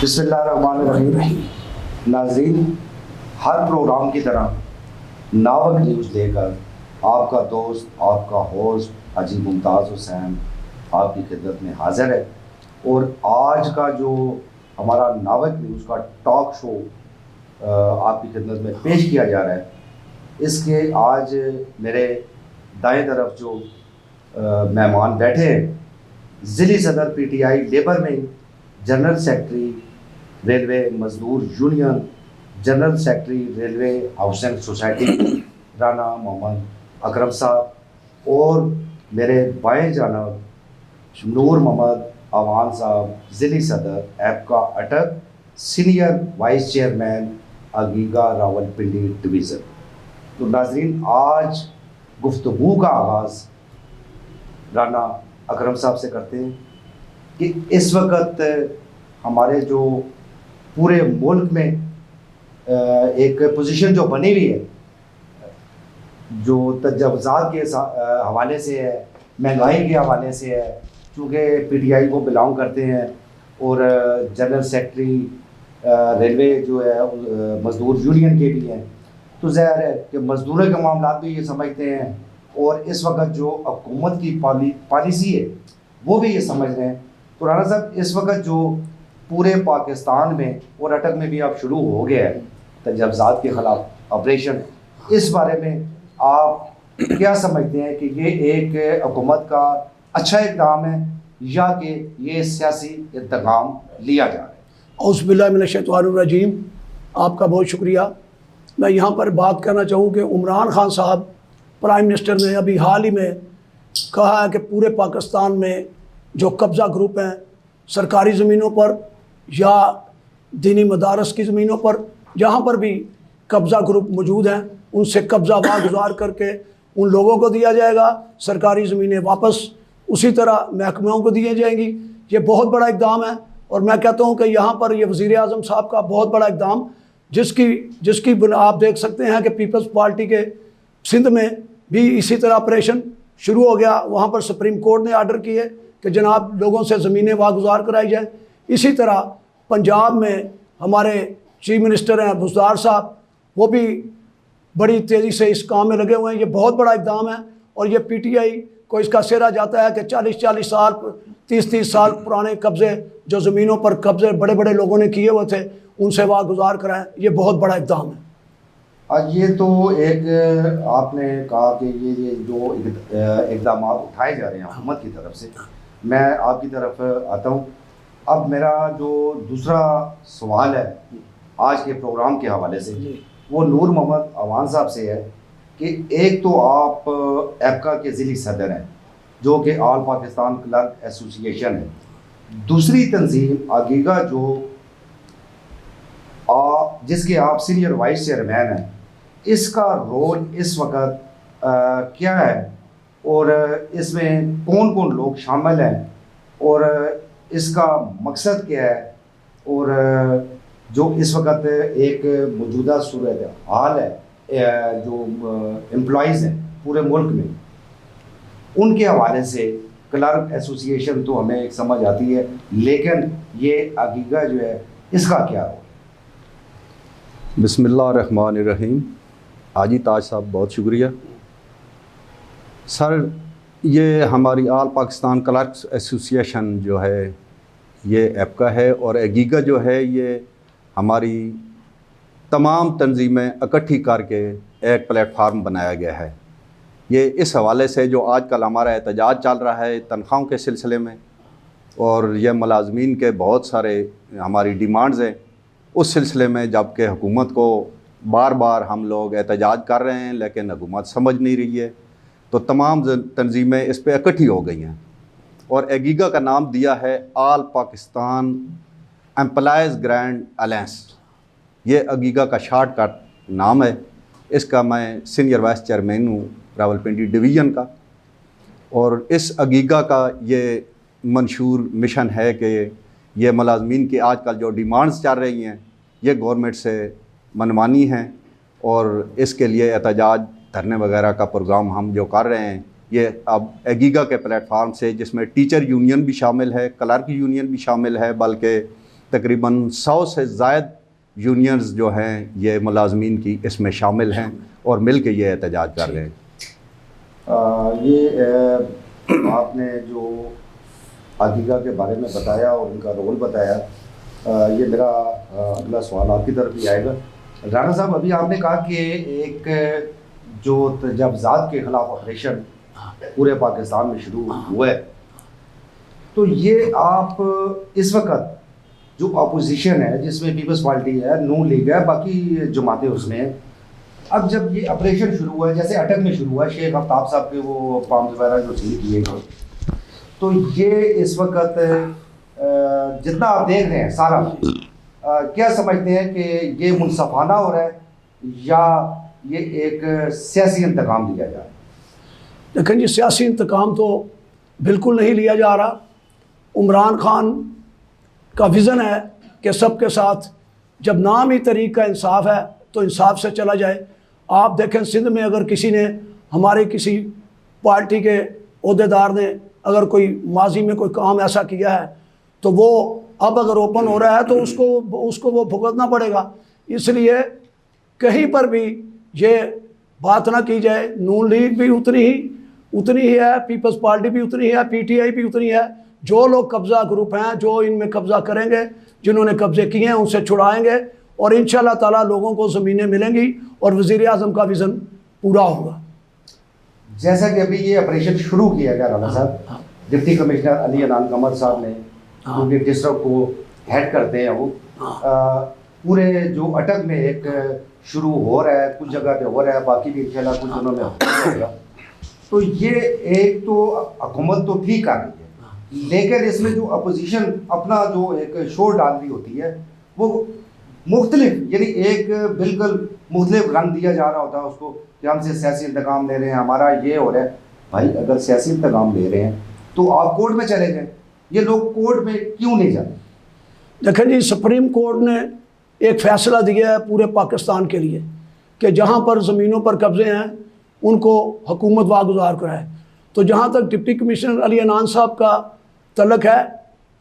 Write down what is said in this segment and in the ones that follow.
बिस्मिल्लाहिर्रहमानिर्रहीम। नाज़रीन, हर प्रोग्राम की तरह नावक न्यूज़ लेकर आपका दोस्त, आपका होस्ट हाजी मुमताज़ हुसैन आपकी खिदमत में हाज़िर है। और आज का जो हमारा नावक न्यूज़ का टॉक शो आपकी खिदमत में पेश किया जा रहा है, इसके आज मेरे दाएं तरफ जो मेहमान बैठे हैं, ज़िली सदर PTI लेबर में जनरल सेक्रेटरी रेलवे मजदूर union, general secretary railway housing society Rana Mohammad Akram साहब, और मेरे बाएं जानब नूर मोहम्मद अवान साहब, ज़िली सदर ऐपका अटक, सीनियर वाइस चेयरमैन अगीगा रावलपिंडी डिवीज़न। तो नाज़रीन, आज गुफ्तगू का आगाज़ राना अकरम साहब से करते हैं कि इस वक्त हमारे जो पूरे मुल्क में एक पोजीशन जो बनी हुई है, जो तजव्वुज़ात के हवाले से है, महंगाई के हवाले से है, चूँकि PTI को बिलोंग करते हैं और जनरल सेक्रेटरी रेलवे जो है मज़दूर यूनियन के भी हैं, तो ज़ाहिर है कि मज़दूरों के मामला भी ये समझते हैं और इस वक्त जो हुकूमत की पॉलिसी है वो भी ये समझ रहे हैं। तो राना साहब, इस वक्त जो पूरे पाकिस्तान में और अटक में भी अब शुरू हो गया है तजव्वुज़ात के ख़िलाफ़ ऑपरेशन, इस बारे में आप क्या समझते हैं कि ये एक हुकूमत का अच्छा इक़दाम है या कि ये सियासी इंतकाम लिया जा रहा है? औज़ुबिल्लाहिमिनश्शैतानिर्रजीम। आपका बहुत शुक्रिया। मैं यहाँ पर बात करना चाहूँ कि इमरान खान साहब प्राइम मिनिस्टर ने अभी हाल ही में कहा है कि पूरे पाकिस्तान में जो कब्ज़ा ग्रुप हैं सरकारी ज़मीनों पर या दीनी मदारस की ज़मीनों पर, जहाँ पर भी कब्ज़ा ग्रुप मौजूद हैं, उनसे कब्ज़ा वागुज़ार करके उन लोगों को दिया जाएगा, सरकारी ज़मीनें वापस उसी तरह महकमों को दी जाएंगी। ये बहुत बड़ा इक़दाम है और मैं कहता हूँ कि यहाँ पर ये वज़ीर आज़म साहब का बहुत बड़ा इक़दाम, जिसकी आप देख सकते हैं कि पीपल्स पार्टी के सिंध में भी इसी तरह ऑपरेशन शुरू हो गया। वहाँ पर सुप्रीम कोर्ट ने आर्डर किए कि जनाब लोगों से ज़मीनें वागुज़ार कराई जाए। इसी तरह पंजाब में हमारे चीफ मिनिस्टर हैं बुज़दार साहब, वो भी बड़ी तेज़ी से इस काम में लगे हुए हैं। ये बहुत बड़ा इक़दाम है और ये PTI को इसका सेहरा जाता है कि 40-40 साल 30-30 साल पुराने कब्ज़े जो ज़मीनों पर कब्ज़े बड़े बड़े लोगों ने किए हुए थे, उनसे वागुज़ार कराएँ। ये बहुत बड़ा इक़दाम है। आज ये तो एक आपने कहा कि ये जो इक़दाम उठाए जा रहे हैं हुकूमत की तरफ से, मैं आपकी तरफ आता हूँ। अब मेरा जो दूसरा सवाल है आज के प्रोग्राम के हवाले से, वो नूर मोहम्मद अवान साहब से है कि एक तो आप ऐपका के ज़िली सदर हैं, जो कि ऑल पाकिस्तान क्लर्क एसोसिएशन है। दूसरी तंजीम अगीगा जो जिसके आप सीनियर वाइस चेयरमैन हैं, इसका रोल इस वक्त क्या है और इसमें कौन कौन लोग शामिल हैं और इसका मकसद क्या है, और जो इस वक्त एक मौजूदा सूरत हाल है जो एम्प्लॉइज़ हैं पूरे मुल्क में, उनके हवाले से क्लर्क एसोसिएशन तो हमें एक समझ आती है, लेकिन ये अगीगा जो है इसका क्या रोल? बिस्मिल्लाहिर्रहमानिर्रहीम। हाजी ताज साहब बहुत शुक्रिया सर। ये हमारी ऑल पाकिस्तान क्लर्क्स एसोसिएशन जो है ये ऐपका है और अगीगा जो है ये हमारी तमाम तंजीमें इकट्ठी करके एक प्लेटफार्म बनाया गया है। ये इस हवाले से जो आजकल हमारा एहतजाज चल रहा है तनख्वाहों के सिलसिले में, और ये मुलाजमीन के बहुत सारे हमारी डिमांड्स हैं, उस सिलसिले में जबकि हुकूमत को बार बार हम लोग एहतजाज कर रहे हैं लेकिन हुकूमत समझ नहीं रही है, तो तमाम तंजीमें इस पर इकट्ठी हो गई हैं और अगीगा का नाम दिया है all Pakistan employees grand alliance. ये अगीगा का शॉर्टकट नाम है। इसका मैं सीनियर वाइस चेयरमैन हूँ रावलपिंडी डिवीज़न का, और इस अगीगा का ये मंशूर मिशन है कि ये मुलाजमीन की आजकल जो डिमांड्स चल रही हैं ये गवर्नमेंट से मनमानी हैं, और इसके लिए एहतजाज धरने वगैरह का प्रोग्राम हम जो कर रहे हैं ये अब अगीगा के प्लेटफार्म से, जिसमें टीचर यूनियन भी शामिल है, क्लर्क यूनियन भी शामिल है, बल्कि तकरीबन 100 से ज़ायद यूनियंस जो हैं ये मुलाजमीन की इसमें शामिल हैं और मिल के ये एहतजाज कर रहे हैं। आपने जो अकीका के बारे में बताया और उनका रोल बताया, ये मेरा अगला सवाल आपकी तरफ भी आएगा। राना साहब, अभी आपने कहा कि एक जो तजावुज़ात के ख़िलाफ़ ऑपरेशन पूरे पाकिस्तान में शुरू हुआ है, तो ये आप इस वक्त जो अपोजिशन है जिसमें पीपल्स पार्टी है, नून लीग है, बाकी जमातें उसमें हैं, अब जब ये ऑपरेशन शुरू हुआ है, जैसे अटक में शुरू हुआ है, शेख आफ्ताब साहब के वो फॉर्म्स वगैरह जो सील किए गए, तो ये इस वक्त जितना आप देख रहे हैं सारा, क्या समझते हैं कि ये मुनसफाना हो रहा है या ये एक सियासी इंतकाम लिया जा रहा है? लेकिन जी, सियासी इंतकाम तो बिल्कुल नहीं लिया जा रहा। उमरान खान का विज़न है कि सबके साथ, जब नाम ही तरीक़ का इंसाफ है तो इंसाफ से चला जाए। आप देखें, सिंध में अगर किसी ने, हमारे किसी पार्टी के अहदेदार ने अगर कोई माजी में कोई काम ऐसा किया है तो वो अब अगर ओपन हो रहा है तो उसको वो भुगतना पड़ेगा। इसलिए कहीं पर भी ये बात ना की जाए। नून लीग भी उतनी ही है, पीपल्स पार्टी भी उतनी है, पीटीआई भी उतनी है। जो लोग कब्ज़ा ग्रुप हैं, जो इनमें कब्ज़ा करेंगे, जिन्होंने कब्ज़े किए हैं, उनसे छुड़ाएंगे और इंशाअल्लाह ताला लोगों को ज़मीनें मिलेंगी और वज़ीर आज़म का विज़न पूरा होगा। जैसा कि अभी ये ऑपरेशन शुरू किया गया राना साहब, डिप्टी कमिश्नर अली अनान कमर साहब ने, क्योंकि डिस्ट्रिक्ट को हेड करते हैं वो, पूरे जो अटक में एक शुरू हो रहा है, कुछ जगह पे हो रहा है, बाकी भी इंशाल्लाह कुछ दिनों में होगा। तो ये एक तो हुकूमत तो ठीक कर रही है, लेकिन इसमें जो अपोजिशन अपना जो एक शोर डाल रही होती है वो मुख्तलिफ, यानी एक बिल्कुल मुख्तलिफ रंग दिया जा रहा होता है उसको कि हमसे सियासी इंतकाम ले रहे हैं, हमारा ये हो रहा है। भाई, अगर सियासी इंतकाम ले रहे हैं तो आप कोर्ट में चले जाएं, ये लोग कोर्ट में क्यों नहीं जाते? देखें जी, सुप्रीम कोर्ट ने एक फ़ैसला दिया है पूरे पाकिस्तान के लिए कि जहाँ पर ज़मीनों पर कब्ज़े हैं उनको हुकूमत वागुज़ार कराए। तो जहाँ तक डिप्टी कमिश्नर अली अनान साहब का तल्लक है,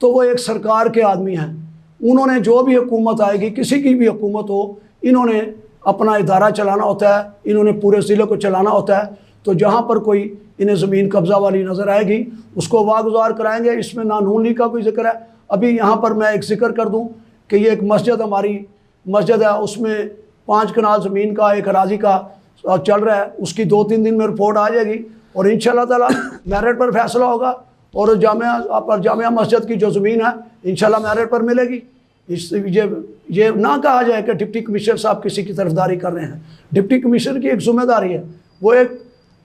तो वो एक सरकार के आदमी हैं। उन्होंने जो भी हुकूमत आएगी, किसी की भी हुकूमत हो, इन्होंने अपना इदारा चलाना होता है, इन्होंने पूरे ज़िले को चलाना होता है। तो जहाँ पर कोई इन्हें ज़मीन कब्ज़ा वाली नज़र आएगी उसको वागुज़ार कराएंगे। इसमें ना नून लीग का कोई जिक्र है। अभी यहाँ पर मैं एक जिक्र कर दूँ कि ये एक मस्जिद, हमारी मस्जिद है, उसमें 5 कनाल ज़मीन का एक अराजी का चल रहा है। उसकी 2-3 दिन में रिपोर्ट आ जाएगी और इंशाअल्लाह ताला मेरिट पर फैसला होगा और जामिया मस्जिद की जो ज़मीन है इंशाअल्लाह मेरिट पर मिलेगी। ये ना कहा जाए कि डिप्टी कमिश्नर साहब किसी की तरफदारी कर रहे हैं। डिप्टी कमिश्नर की एक ज़िम्मेदारी है, वो एक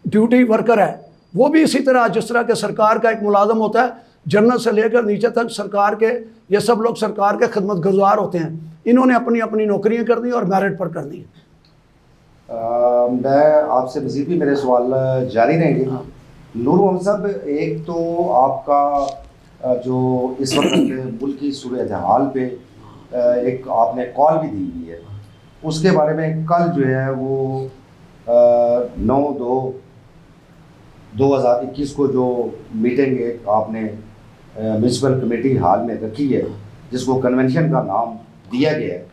ड्यूटी वर्कर है। वो भी इसी तरह, जिस तरह के सरकार का एक मुलाजम होता है, जनरल से लेकर नीचे तक सरकार के, ये सब लोग सरकार के खिदमत गुजार होते हैं। इन्होंने अपनी अपनी नौकरियां कर दी और मेरिट पर कर दी। मैं आपसे मज़ीद भी मेरे सवाल जारी रहेंगे। नूर मोहम्मद साहब, एक तो आपका जो इस वक्त मुल्क की सूरत हाल पे एक आपने कॉल भी दी हुई है, उसके बारे में कल जो है वो 9/2/2021 को जो मीटिंग एक आपने म्यूनसिपल कमेटी हाल में रखी है, जिसको कन्वेंशन का नाम दिया गया है,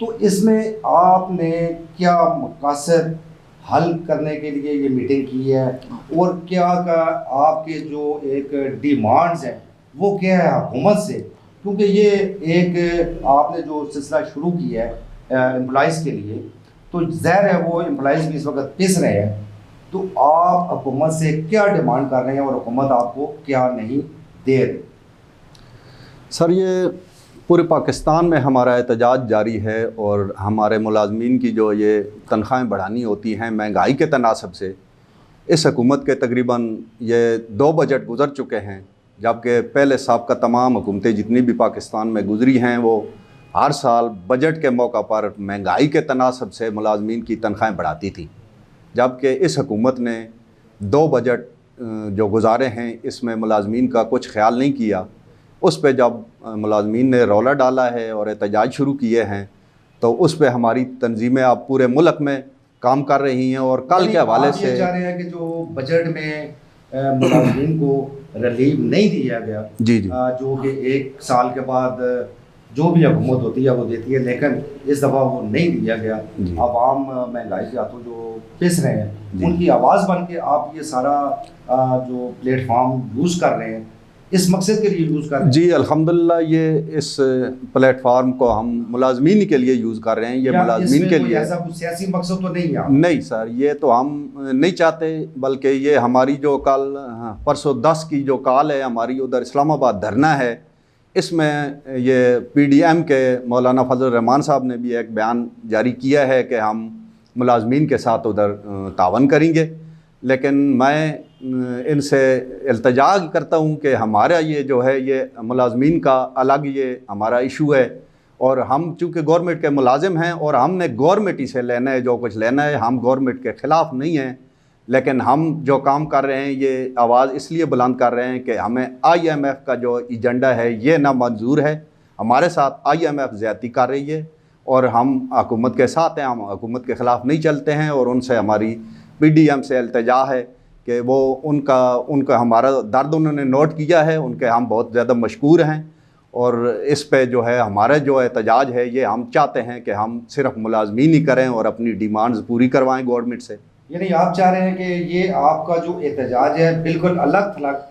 तो इसमें आपने क्या मकासद हल करने के लिए ये मीटिंग की है और क्या का आपके जो एक डिमांड्स हैं वो क्या है हुकूमत से? क्योंकि ये एक आपने जो सिलसिला शुरू किया है एम्प्लॉइज़ के लिए, तो ज़ाहिर है वो एम्प्लॉइज़ भी इस वक्त पिस रहे हैं। तो आप हुकूमत से क्या डिमांड कर रहे हैं और हुकूमत आपको क्या नहीं दे रही? सर, ये पूरे पाकिस्तान में हमारा एहतजाज जारी है और हमारे मुलाजमीन की जो ये तनख्वाहें बढ़ानी होती हैं महंगाई के तनासब से, इस हुकूमत के तकरीबन ये 2 बजट गुज़र चुके हैं, जबकि पहले साबका तमाम हुकूमतें जितनी भी पाकिस्तान में गुज़री हैं वो हर साल बजट के मौका पर महंगाई के तनासब से मुलाजमीन की तनख्वाहें बढ़ाती थी। जबकि इस हुकूमत ने 2 बजट जो गुजारे हैं इसमें मुलाजमीन का कुछ ख्याल नहीं किया। उस पे जब मुलाजमीन ने रौला डाला है और एहतजाज शुरू किए हैं, तो उस पे हमारी तंजीमें अब पूरे मुल्क में काम कर रही हैं। और कल के हवाले से चाह रहे हैं कि जो बजट में मुलाजमीन को रिलीफ नहीं दिया गया, जी, जो कि 1 साल के बाद जो भी हुकूमत होती है वो देती है, लेकिन इस दफ़ा वो नहीं दिया गया। जी। आवाम महंगाई के हाथों जो पिस रहे हैं, जी। उनकी आवाज़ बन के आप ये सारा जो प्लेटफॉर्म यूज़ कर रहे हैं, इस मकसद के लिए यूज़ कर रहे हैं? जी अल्हम्दुलिल्लाह, ये इस प्लेटफार्म को हम मुलाजमीन के लिए यूज़ कर रहे हैं। ये क्या मुलाजमीन इसमें के कोई लिए ऐसा कुछ सियासी मकसद तो नहीं है? नहीं सर, ये तो हम नहीं चाहते, बल्कि ये हमारी जो कल परसों 10 की जो कॉल है हमारी, उधर इस्लामाबाद धरना है, इसमें ये PDM के मौलाना फजल रहमान साहब ने भी एक बयान जारी किया है कि हम मुलाजमीन के साथ उधर तावन करेंगे। लेकिन मैं इनसे इल्तजा करता हूँ कि हमारा ये जो है ये मुलाजमीन का अलग ये हमारा इशू है, और हम चूँकि गवर्नमेंट के मुलाजिम हैं और हमने गवर्नमेंट ही से लेना है जो कुछ लेना है, हम गवर्नमेंट के ख़िलाफ़ नहीं हैं। लेकिन हम जो काम कर रहे हैं ये आवाज़ इसलिए बुलंद कर रहे हैं कि हमें IMF का जो एजेंडा है ये ना मंजूर है। हमारे साथ IMF ज़्यादती कर रही है और हम हुकूमत के साथ हैं, हम हुकूमत के ख़िलाफ़ नहीं चलते हैं। और उनसे हमारी PDM से इल्तिजा है कि वो उनका हमारा दर्द उन्होंने नोट किया है, उनके हम बहुत ज़्यादा मशकूर हैं। और इस पे जो है हमारा जो एहतजाज है ये हम चाहते हैं कि हम सिर्फ मुलाजमीन ही करें और अपनी डिमांड्स पूरी करवाएं गवर्नमेंट से। यानी आप चाह रहे हैं कि ये आपका जो एहतजाज है बिल्कुल अलग थलग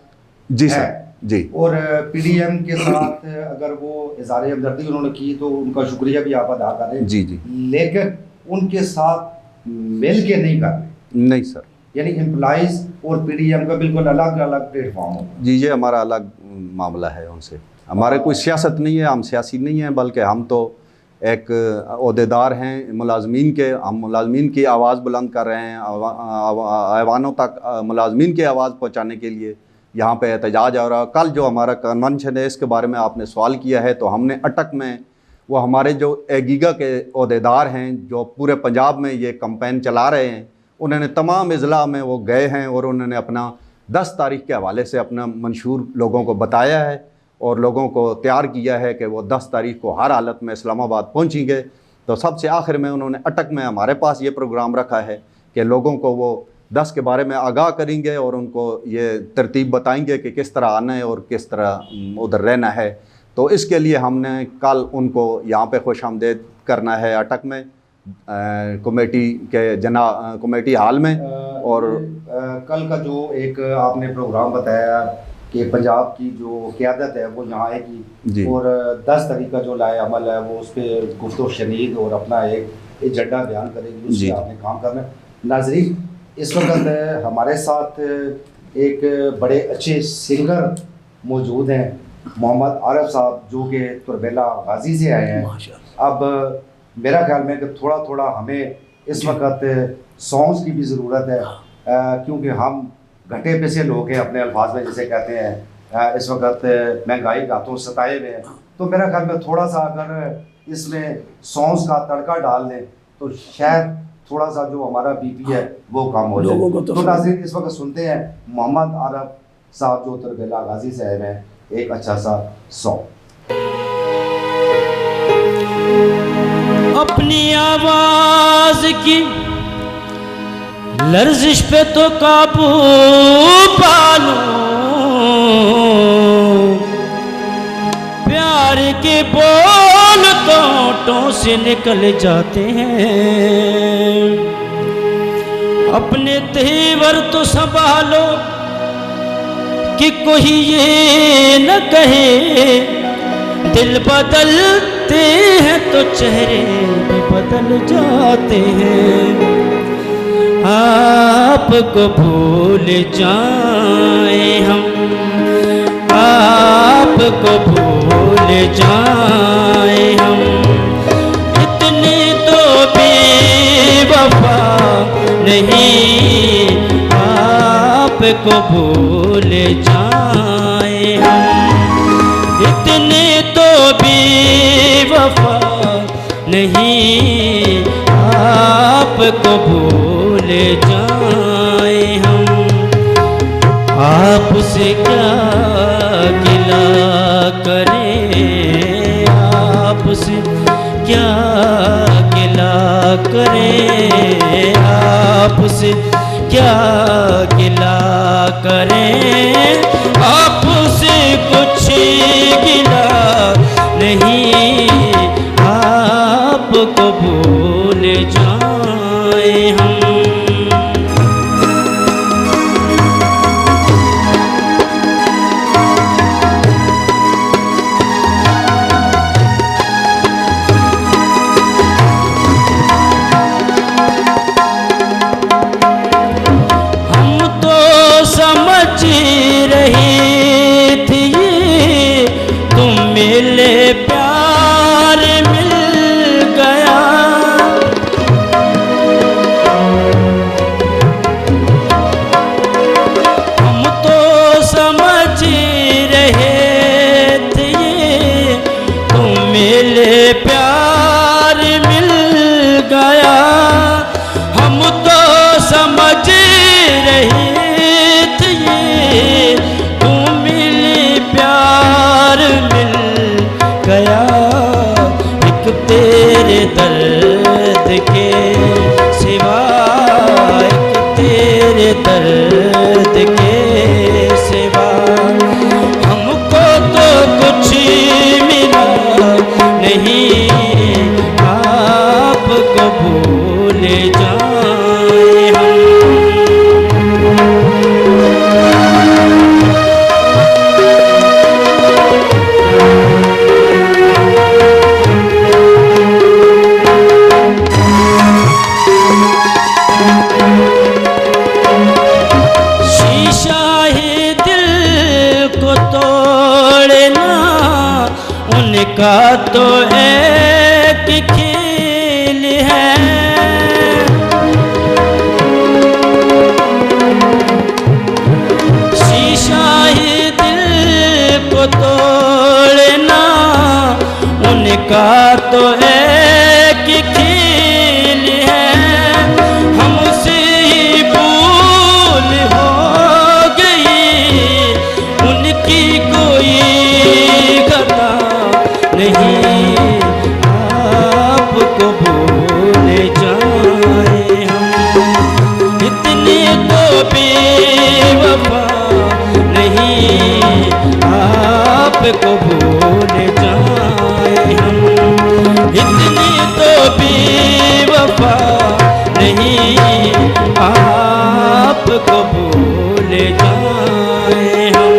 जी है। सर जी। और PDM के साथ अगर वो इज़हार हमदर्दी उन्होंने की तो उनका शुक्रिया भी आप अदा कर रहे हैं। जी जी। लेकिन उनके साथ मिल के नहीं कर रहे। नहीं सर, यानी एम्प्लॉइज़ और PDM का बिल्कुल अलग अलग प्लेटफॉर्म होगा। जी ये हमारा अलग मामला है उनसे। हमारे कोई सियासत नहीं है, हम सियासी नहीं हैं, बल्कि हम तो एक ओहदेदार हैं मुलाजमीन के। हम मुलाजमीन की आवाज़ बुलंद कर रहे हैं, ऐवानों तक मुलाजमीन की आवाज़ पहुंचाने के लिए यहाँ पे एहतजाज हो रहा। कल जो हमारा कन्वेंशन है इसके बारे में आपने सवाल किया है, तो हमने अटक में वो हमारे जो एगीगा के ओहदेदार हैं जो पूरे पंजाब में ये कैंपेन चला रहे हैं, उन्होंने तमाम अज़ला में वो गए हैं और उन्होंने अपना 10 तारीख के हवाले से अपना मंशूर लोगों को बताया है और लोगों को तैयार किया है कि वो 10 तारीख को हर हालत में इस्लामाबाद पहुंचेंगे। तो सबसे आखिर में उन्होंने अटक में हमारे पास ये प्रोग्राम रखा है कि लोगों को वो 10 के बारे में आगाह करेंगे और उनको ये तरतीब बताएंगे कि किस तरह आना है और किस तरह उधर रहना है। तो इसके लिए हमने कल उनको यहाँ पे खुशामदीद करना है अटक में कमेटी के कमेटी हाल में। और कल का जो एक आपने प्रोग्राम बताया कि पंजाब की जो क़यादत है वो यहाँ आएगी और 10 तारीख का जो लाए अमल है वो उस पर गुफ्तो शनीद और अपना एक एजेंडा बयान करेगी, उस पर आपने काम करना है। नाज़रीन, इस वक्त हमारे साथ एक बड़े अच्छे सिंगर मौजूद हैं, मोहम्मद आरिफ साहब, जो कि तुरबेला गाजी से आए हैं। अब मेरा ख्याल में कि थोड़ा थोड़ा हमें इस वक्त सॉन्ग्स की भी ज़रूरत है, क्योंकि हम घटे पे से लोग हैं, अपने अल्फाज में जिसे कहते हैं। इस वक्त महंगाई के हाथों सताए हुए हैं, तो मेरा ख्याल में थोड़ा सा अगर इसमें सॉन्ग्स का तड़का डाल दें तो शायद थोड़ा सा जो हमारा BP है वो कम हो जाए। तो नाज़रीन, इस वक्त सुनते हैं मोहम्मद आरिफ साहब जो तुरबेला गाजी से आए हैं, एक अच्छा सा सॉन्ग। अपनी आवाज की लर्जिश पे तो काबू पालो, प्यार के बोल तो होठों से निकल जाते हैं। अपने तेवर तो संभालो कि कोई ये न कहे, दिल बदलते हैं तो चेहरे भी बदल जाते हैं। आपको भूल जाए हम, आपको भूल जाए हम, इतने तो बेवफा नहीं, आपको भूल जाए हम, इतने तो बेवफा नहीं, आपको भूल जाए हम। आपसे क्या गिला करें, आपसे क्या गिला करें, आपसे क्या गिला करें, आपसे कुछ गिला नहीं, को भूल जाए हम। प्यार मिल गया, हम तो समझ रहे थे तुम मिले प्यार मिल गया, हम तो समझ रहे थे तुम मिले प्यार मिल गया। एक तेरे दर्द के सिवा, एक तेरे दर्द के सिवा हमको तो कुछ मिला नहीं, आपको भूल जाए हम। उनका तो एक खेल है, शीशा ही दिल को तोड़ना, उनका तो एक खेल है। हमसे ही भूल हो गई, उनकी कोई नहीं, आपको भूल जाए हम। इतने तो बेवफा नहीं, आपको भूल जाए हम। इतने तो बेवफा नहीं, आपको भूल जाए हम।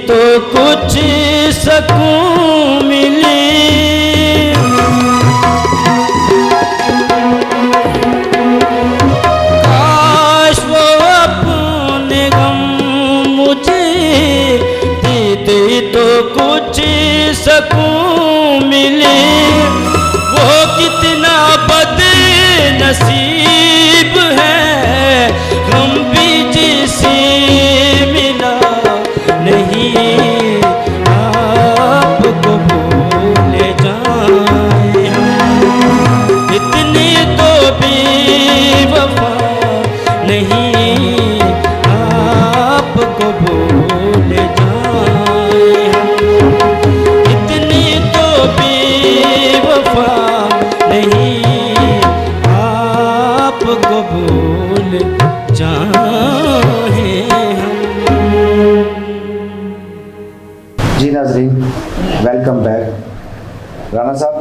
तो कुछ सकून मिले, काश वो अपने गम मुझे देते तो कुछ सकून मिले। वो कितना बदनसीब है, हम भी जिसे मिला नहीं, आपको भूल जाए हम। इतने तो बेवफा नहीं, आपको भूल जाए हम। इतने तो बेवफा नहीं, आपको भूल जाए हम। जी नाज़रीन, वेलकम बैक। राना साहब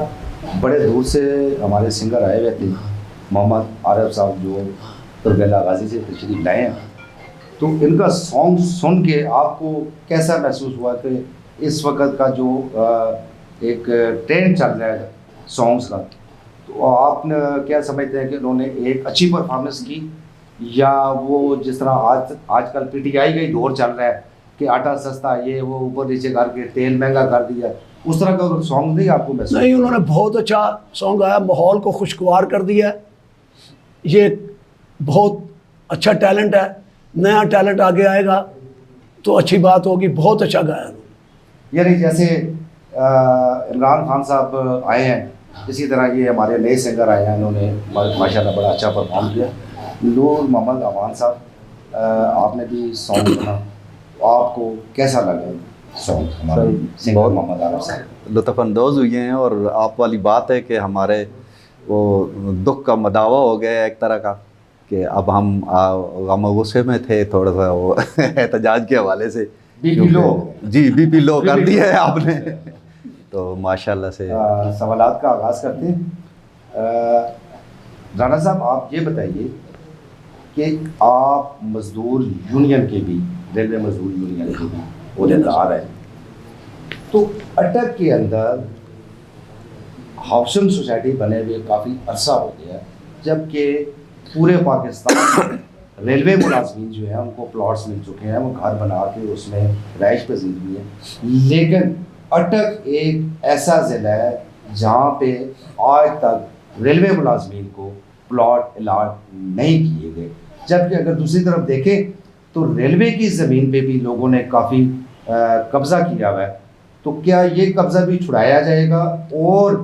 बड़े दूर से हमारे सिंगर आए हुए थे, मोहम्मद आरिफ साहब जो तरबेला गाजी से तशरीफ लाए हैं, तो इनका सॉन्ग सुन के आपको कैसा महसूस हुआ कि इस वक्त का जो एक ट्रेंड चल रहा है सॉन्ग्स का, तो आपने क्या समझते हैं कि उन्होंने एक अच्छी परफॉर्मेंस की, या वो जिस तरह आजकल पीटीआई का ही दौर चल रहा है कि आटा सस्ता ये वो ऊपर नीचे करके तेल महंगा कर दिया, उस तरह का सॉन्ग नहीं आपको महसूस? नहीं, उन्होंने बहुत अच्छा सॉन्ग गाया, माहौल को खुशगवार कर दिया। ये बहुत अच्छा टैलेंट है, नया टैलेंट आगे आएगा तो अच्छी बात होगी। बहुत अच्छा गाया। यानी जैसे इमरान खान साहब आए हैं, इसी तरह ये हमारे नए सिंगर आए हैं, इन्होंने माशाल्लाह बड़ा अच्छा परफॉर्म किया। नूर मोहम्मद अमान साहब, आपने भी सॉन्ग सुना, आपको कैसा लगा सॉन्ग हमारे सिंगर बहुत- मोहम्मद आरिफ साहब? लुत्फ़अंदोज़ हुए हैं। और आप वाली बात है कि हमारे वो दुख का मदावा हो गया है एक तरह का, कि अब हम गम गुस्से में थे थोड़ा सा वो एहतजाज के हवाले से। BP low. जी, बीपी लो कर BP दिया है लो। आपने। तो माशाल्लाह से सवालात का आगाज़ करते हैं। राना साहब, आप ये बताइए कि आप मज़दूर यूनियन के भी, रेलवे मज़दूर यूनियन के भी अहदेदार हैं, तो अटक के अंदर हाउसिंग सोसाइटी बने हुए काफ़ी अरसा हो गया, जबकि पूरे पाकिस्तान में रेलवे मुलाजमीन जो हैं उनको प्लॉट्स मिल चुके हैं, वो घर बना के उसमें रहाइश पजीर भी हैं। लेकिन अटक एक ऐसा ज़िला है जहाँ पे आज तक रेलवे मुलाजमीन को प्लॉट अलाट नहीं किए गए, जबकि अगर दूसरी तरफ देखें तो रेलवे की ज़मीन पे भी लोगों ने काफ़ी कब्ज़ा किया हुआ है। तो क्या ये कब्ज़ा भी छुड़ाया जाएगा और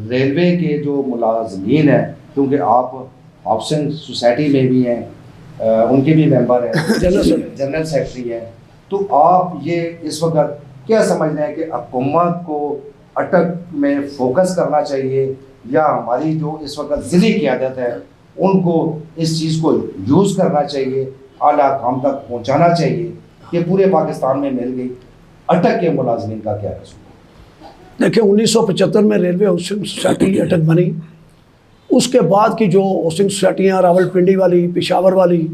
रेलवे के जो मुलाजमीन हैं, क्योंकि आप हाउसिंग सोसाइटी में भी हैं, उनके भी मेंबर हैं, जनरल सेक्रेटरी हैं, तो आप ये इस वक्त क्या समझ रहे हैं कि हुकूमत को अटक में फोकस करना चाहिए, या हमारी जो इस वक्त ज़िली क़यादत है उनको इस चीज़ को यूज़ करना चाहिए, आला काम तक पहुँचाना चाहिए कि पूरे पाकिस्तान में मिल गई? अटक के मुलाजमीन का क्या कसूर? देखिए 1975 में रेलवे हाउसिंग सोसाइटी अटक बनी। उसके बाद की जो हाउसिंग सोसाइटियाँ रावलपिंडी वाली, पेशावर वाली,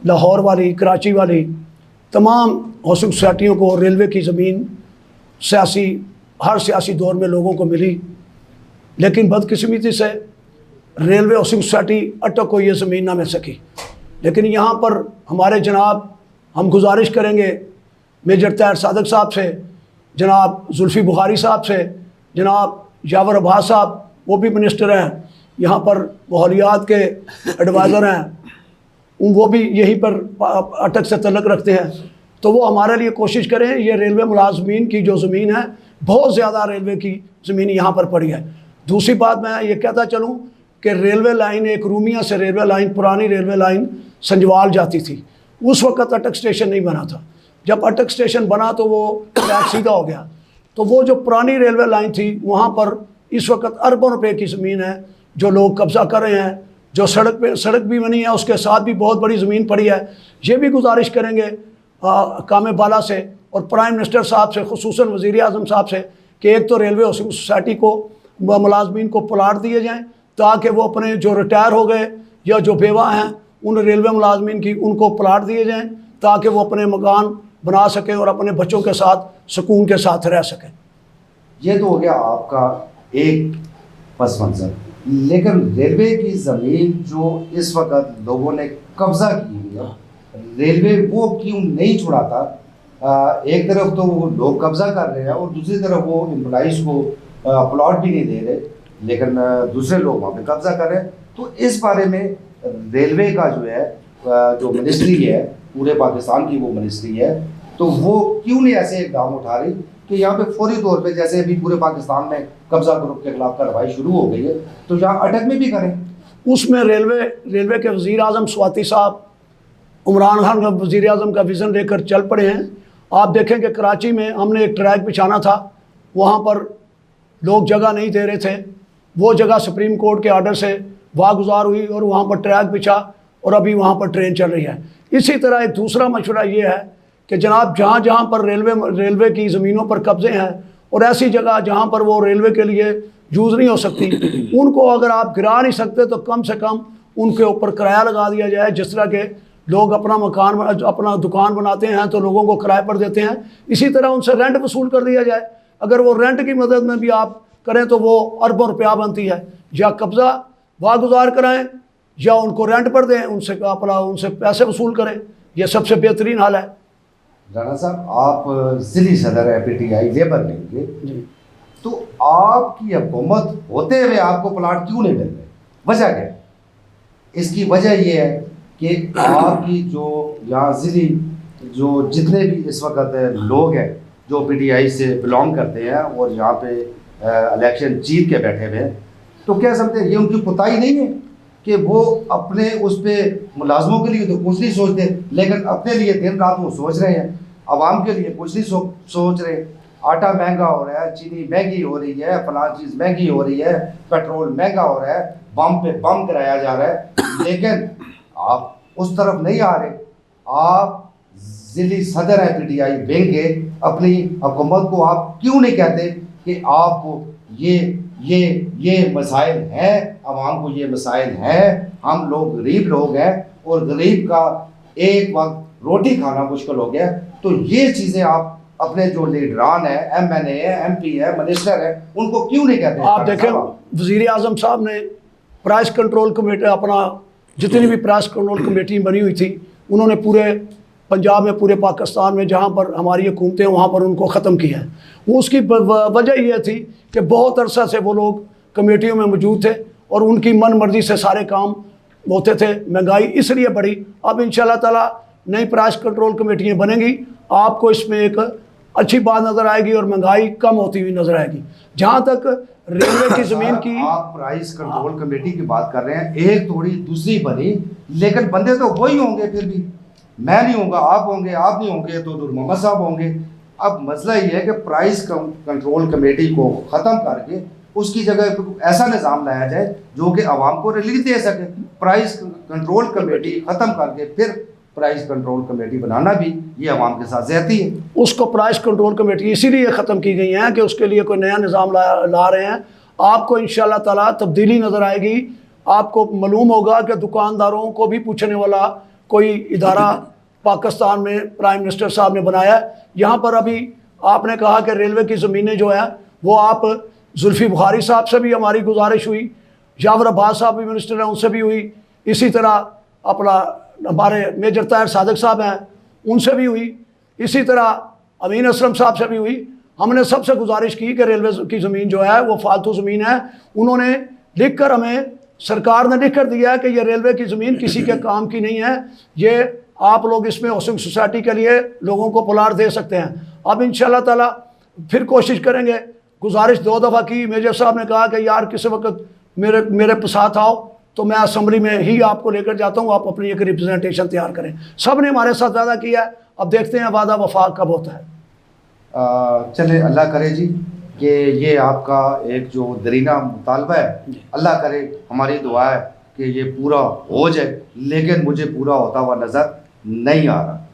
लाहौर वाली, कराची वाली, तमाम हाउसिंग सोसाइटियों को रेलवे की ज़मीन हर सियासी दौर में लोगों को मिली, लेकिन बदकिस्मती से रेलवे हाउसिंग सोसाइटी अटक को ये ज़मीन ना मिल सकी। लेकिन यहाँ पर हमारे जनाब, हम गुजारिश करेंगे मेजर ताहिर सादक साहब से, जनाब जुल्फ़ी बुखारी साहब से, जनाब यावर अब्बास साहब, वो भी मिनिस्टर हैं, यहाँ पर माहौलियात के एडवाइज़र हैं, वो भी यहीं पर अटक से तल्लुक़ रखते हैं, तो वो हमारे लिए कोशिश करें। ये रेलवे मुलाजमीन की जो ज़मीन है, बहुत ज़्यादा रेलवे की ज़मीन यहाँ पर पड़ी है। दूसरी बात मैं ये कहता चलूँ कि रेलवे लाइन, एक रूमिया से रेलवे लाइन, पुरानी रेलवे लाइन संजवाल जाती थी, उस वक़्त अटक स्टेशन नहीं बना था। जब अटक स्टेशन बना तो वो ट्रैक सीधा हो गया। तो वो जो पुरानी रेलवे लाइन थी, वहाँ पर इस वक्त अरबों रुपए की ज़मीन है जो लोग कब्ज़ा कर रहे हैं। जो सड़क भी बनी है, उसके साथ भी बहुत बड़ी ज़मीन पड़ी है। ये भी गुजारिश करेंगे कामे बाला से और प्राइम मिनिस्टर साहब से, खुसूसन वज़ीर आज़म साहब से, कि एक तो रेलवे हाउसिंग सोसाइटी को मुलाजमीन को प्लाट दिए जाएँ, ताकि वो अपने जो रिटायर हो गए या जो बेवा हैं उन रेलवे मुलाजमीन की, उनको प्लाट दिए जाएँ, ताकि वो अपने मकान बना सकें और अपने बच्चों के साथ सुकून के साथ रह सकें। ये तो हो गया आपका एक पस मंज़र, लेकिन रेलवे की ज़मीन जो इस वक्त लोगों ने कब्ज़ा की हुई है, रेलवे वो क्यों नहीं छुड़ाता? एक तरफ तो वो लोग कब्ज़ा कर रहे हैं और दूसरी तरफ वो एम्प्लॉइज़ को प्लॉट भी नहीं दे रहे, लेकिन दूसरे लोग वहाँ पे कब्ज़ा कर रहे हैं। तो इस बारे में रेलवे का जो है, जो मिनिस्ट्री है, पूरे पाकिस्तान की वो मिनिस्ट्री है, तो वो क्यों नहीं ऐसे इक़दाम उठा रही कि यहाँ पे फौरी तौर पे, जैसे अभी पूरे पाकिस्तान में कब्ज़ा ग्रुप के खिलाफ कार्रवाई शुरू हो गई है, तो यहाँ अटक में भी करें? उसमें रेलवे के वज़ीर आज़म स्वाति साहब इमरान खान का वज़ीर आज़म का विज़न लेकर चल पड़े हैं। आप देखें कि कराची में हमने एक ट्रैक बिछाना था, वहाँ पर लोग जगह नहीं दे रहे थे, वो जगह सुप्रीम कोर्ट के आर्डर से वागुजार हुई और वहाँ पर ट्रैक बिछा और अभी वहाँ पर ट्रेन चल रही है। इसी तरह एक दूसरा मशवरा ये है कि जनाब, जहाँ जहाँ पर रेलवे की ज़मीनों पर कब्ज़े हैं और ऐसी जगह जहाँ पर वो रेलवे के लिए यूज़ नहीं हो सकती, उनको अगर आप गिरा नहीं सकते तो कम से कम उनके ऊपर किराया लगा दिया जाए। जिस तरह के लोग अपना दुकान बनाते हैं तो लोगों को किराए पर देते हैं, इसी तरह उनसे रेंट वसूल कर दिया जाए। अगर वो रेंट की मदद में भी आप करें तो वो अरबों रुपया बनती है। या कब्ज़ा वागुजार कराएँ या उनको रेंट पर दें, उनसे पैसे वसूल करें, यह सबसे बेहतरीन हल है। राना साहब, आप ज़िली सदर है PTI लेबर लेंगे, तो आपकी हुकूमत होते हुए आपको प्लाट क्यों नहीं मिल रहे? वजह क्या है? इसकी वजह यह है कि आपकी जो यहाँ ज़िली जो जितने भी इस वक्त लोग हैं जो PTI से बिलोंग करते हैं और यहाँ पे इलेक्शन जीत के बैठे हुए हैं, तो क्या समझते हैं ये उनकी पुताई नहीं है कि वो अपने उस पर मुलाजमों के लिए तो कुछ नहीं सोचते, लेकिन अपने लिए दिन रात वो सोच रहे हैं आवाम के लिए कुछ नहीं सोच रहे। आटा महंगा हो रहा है, चीनी महंगी हो रही है, फलां चीज़ महंगी हो रही है, पेट्रोल महंगा हो रहा है, बम पे बम कराया जा रहा है, लेकिन आप उस तरफ नहीं आ रहे। आप जिली सदर है PTI विंग के, अपनी हुकूमत को आप क्यों नहीं कहते कि आपको ये मसाइल हैं, आवाम को ये मसाइल हैं, हम लोग गरीब लोग हैं और गरीब का एक वक्त रोटी खाना मुश्किल हो गया। तो ये चीज़ें आप अपने जो लीडरान है, MNA है, MP है, मिनिस्टर है, उनको क्यों नहीं कहते? आप देखें वज़ीर आज़म साहब ने प्राइस कंट्रोल कमेटी, अपना जितनी भी प्राइस कंट्रोल कमेटी बनी हुई थी, उन्होंने पूरे पंजाब में, पूरे पाकिस्तान में जहाँ पर हमारी हुकूमतें वहाँ पर उनको ख़त्म किया है। वो उसकी वजह ये थी कि बहुत अरसा से वो लोग कमेटियों में मौजूद थे और उनकी मन मर्जी से सारे काम होते थे। महंगाई इसलिए बढ़ी। अब इंशाल्लाह ताला नई प्राइस कंट्रोल कमेटियाँ बनेंगी, आपको इसमें एक अच्छी बात नज़र आएगी और महंगाई कम होती हुई नज़र आएगी। जहाँ तक रेलवे की ज़मीन की, आप प्राइस कंट्रोल कमेटी की बात कर रहे हैं, एक थोड़ी दूसरी बनी, लेकिन बंदे तो वही होंगे। फिर भी मैं नहीं होऊंगा, आप होंगे, आप नहीं होंगे तो नूर मोहम्मद साहब होंगे। अब मसला ये है कि प्राइस कंट्रोल कमेटी को ख़त्म करके उसकी जगह ऐसा निज़ाम लाया जाए जो कि आवाम को रिलीफ दे सके। प्राइस कंट्रोल कमेटी ख़त्म करके फिर प्राइस कंट्रोल कमेटी बनाना भी ये आवाम के साथ ज़्यादती है। उसको प्राइस कंट्रोल कमेटी इसीलिए ख़त्म की गई हैं कि उसके लिए कोई नया निज़ाम ला रहे हैं। आपको इंशाल्लाह ताला तब्दीली नज़र आएगी। आपको मालूम होगा कि दुकानदारों को भी पूछने वाला कोई इदारा पाकिस्तान में प्राइम मिनिस्टर साहब ने बनाया है। यहाँ पर अभी आपने कहा कि रेलवे की ज़मीनें जो हैं वो आप जुल्फ़ी बुखारी साहब से भी हमारी गुजारिश हुई, यावर अब्बास साहब भी मिनिस्टर हैं, उनसे भी हुई, इसी तरह अपना हमारे मेजर ताहिर सादिक साहब हैं, उनसे भी हुई, इसी तरह अमीन असलम साहब से भी हुई। हमने सबसे गुजारिश की कि रेलवे की ज़मीन जो है वो फालतू ज़मीन है। उन्होंने लिख कर, हमें सरकार ने लिख कर दिया है कि ये रेलवे की ज़मीन किसी के काम की नहीं है, ये आप लोग इसमें हाउसिंग सोसाइटी के लिए लोगों को प्लाट दे सकते हैं। अब इंशाल्लाह ताला फिर कोशिश करेंगे। गुजारिश 2 दफ़ा की, मेजर साहब ने कहा कि यार किसी वक्त मेरे साथ आओ तो मैं असम्बली में ही आपको लेकर जाता हूँ, आप अपनी एक रिप्रेजेंटेशन तैयार करें। सब ने हमारे साथ ज़्यादा किया है। अब देखते हैं वादा वफा कब होता है। चले अल्लाह करे जी कि ये आपका एक जो दरीना मुतालबा है, अल्लाह करे, हमारी दुआ है कि ये पूरा हो जाए, लेकिन मुझे पूरा होता हुआ नज़र नहीं आ रहा।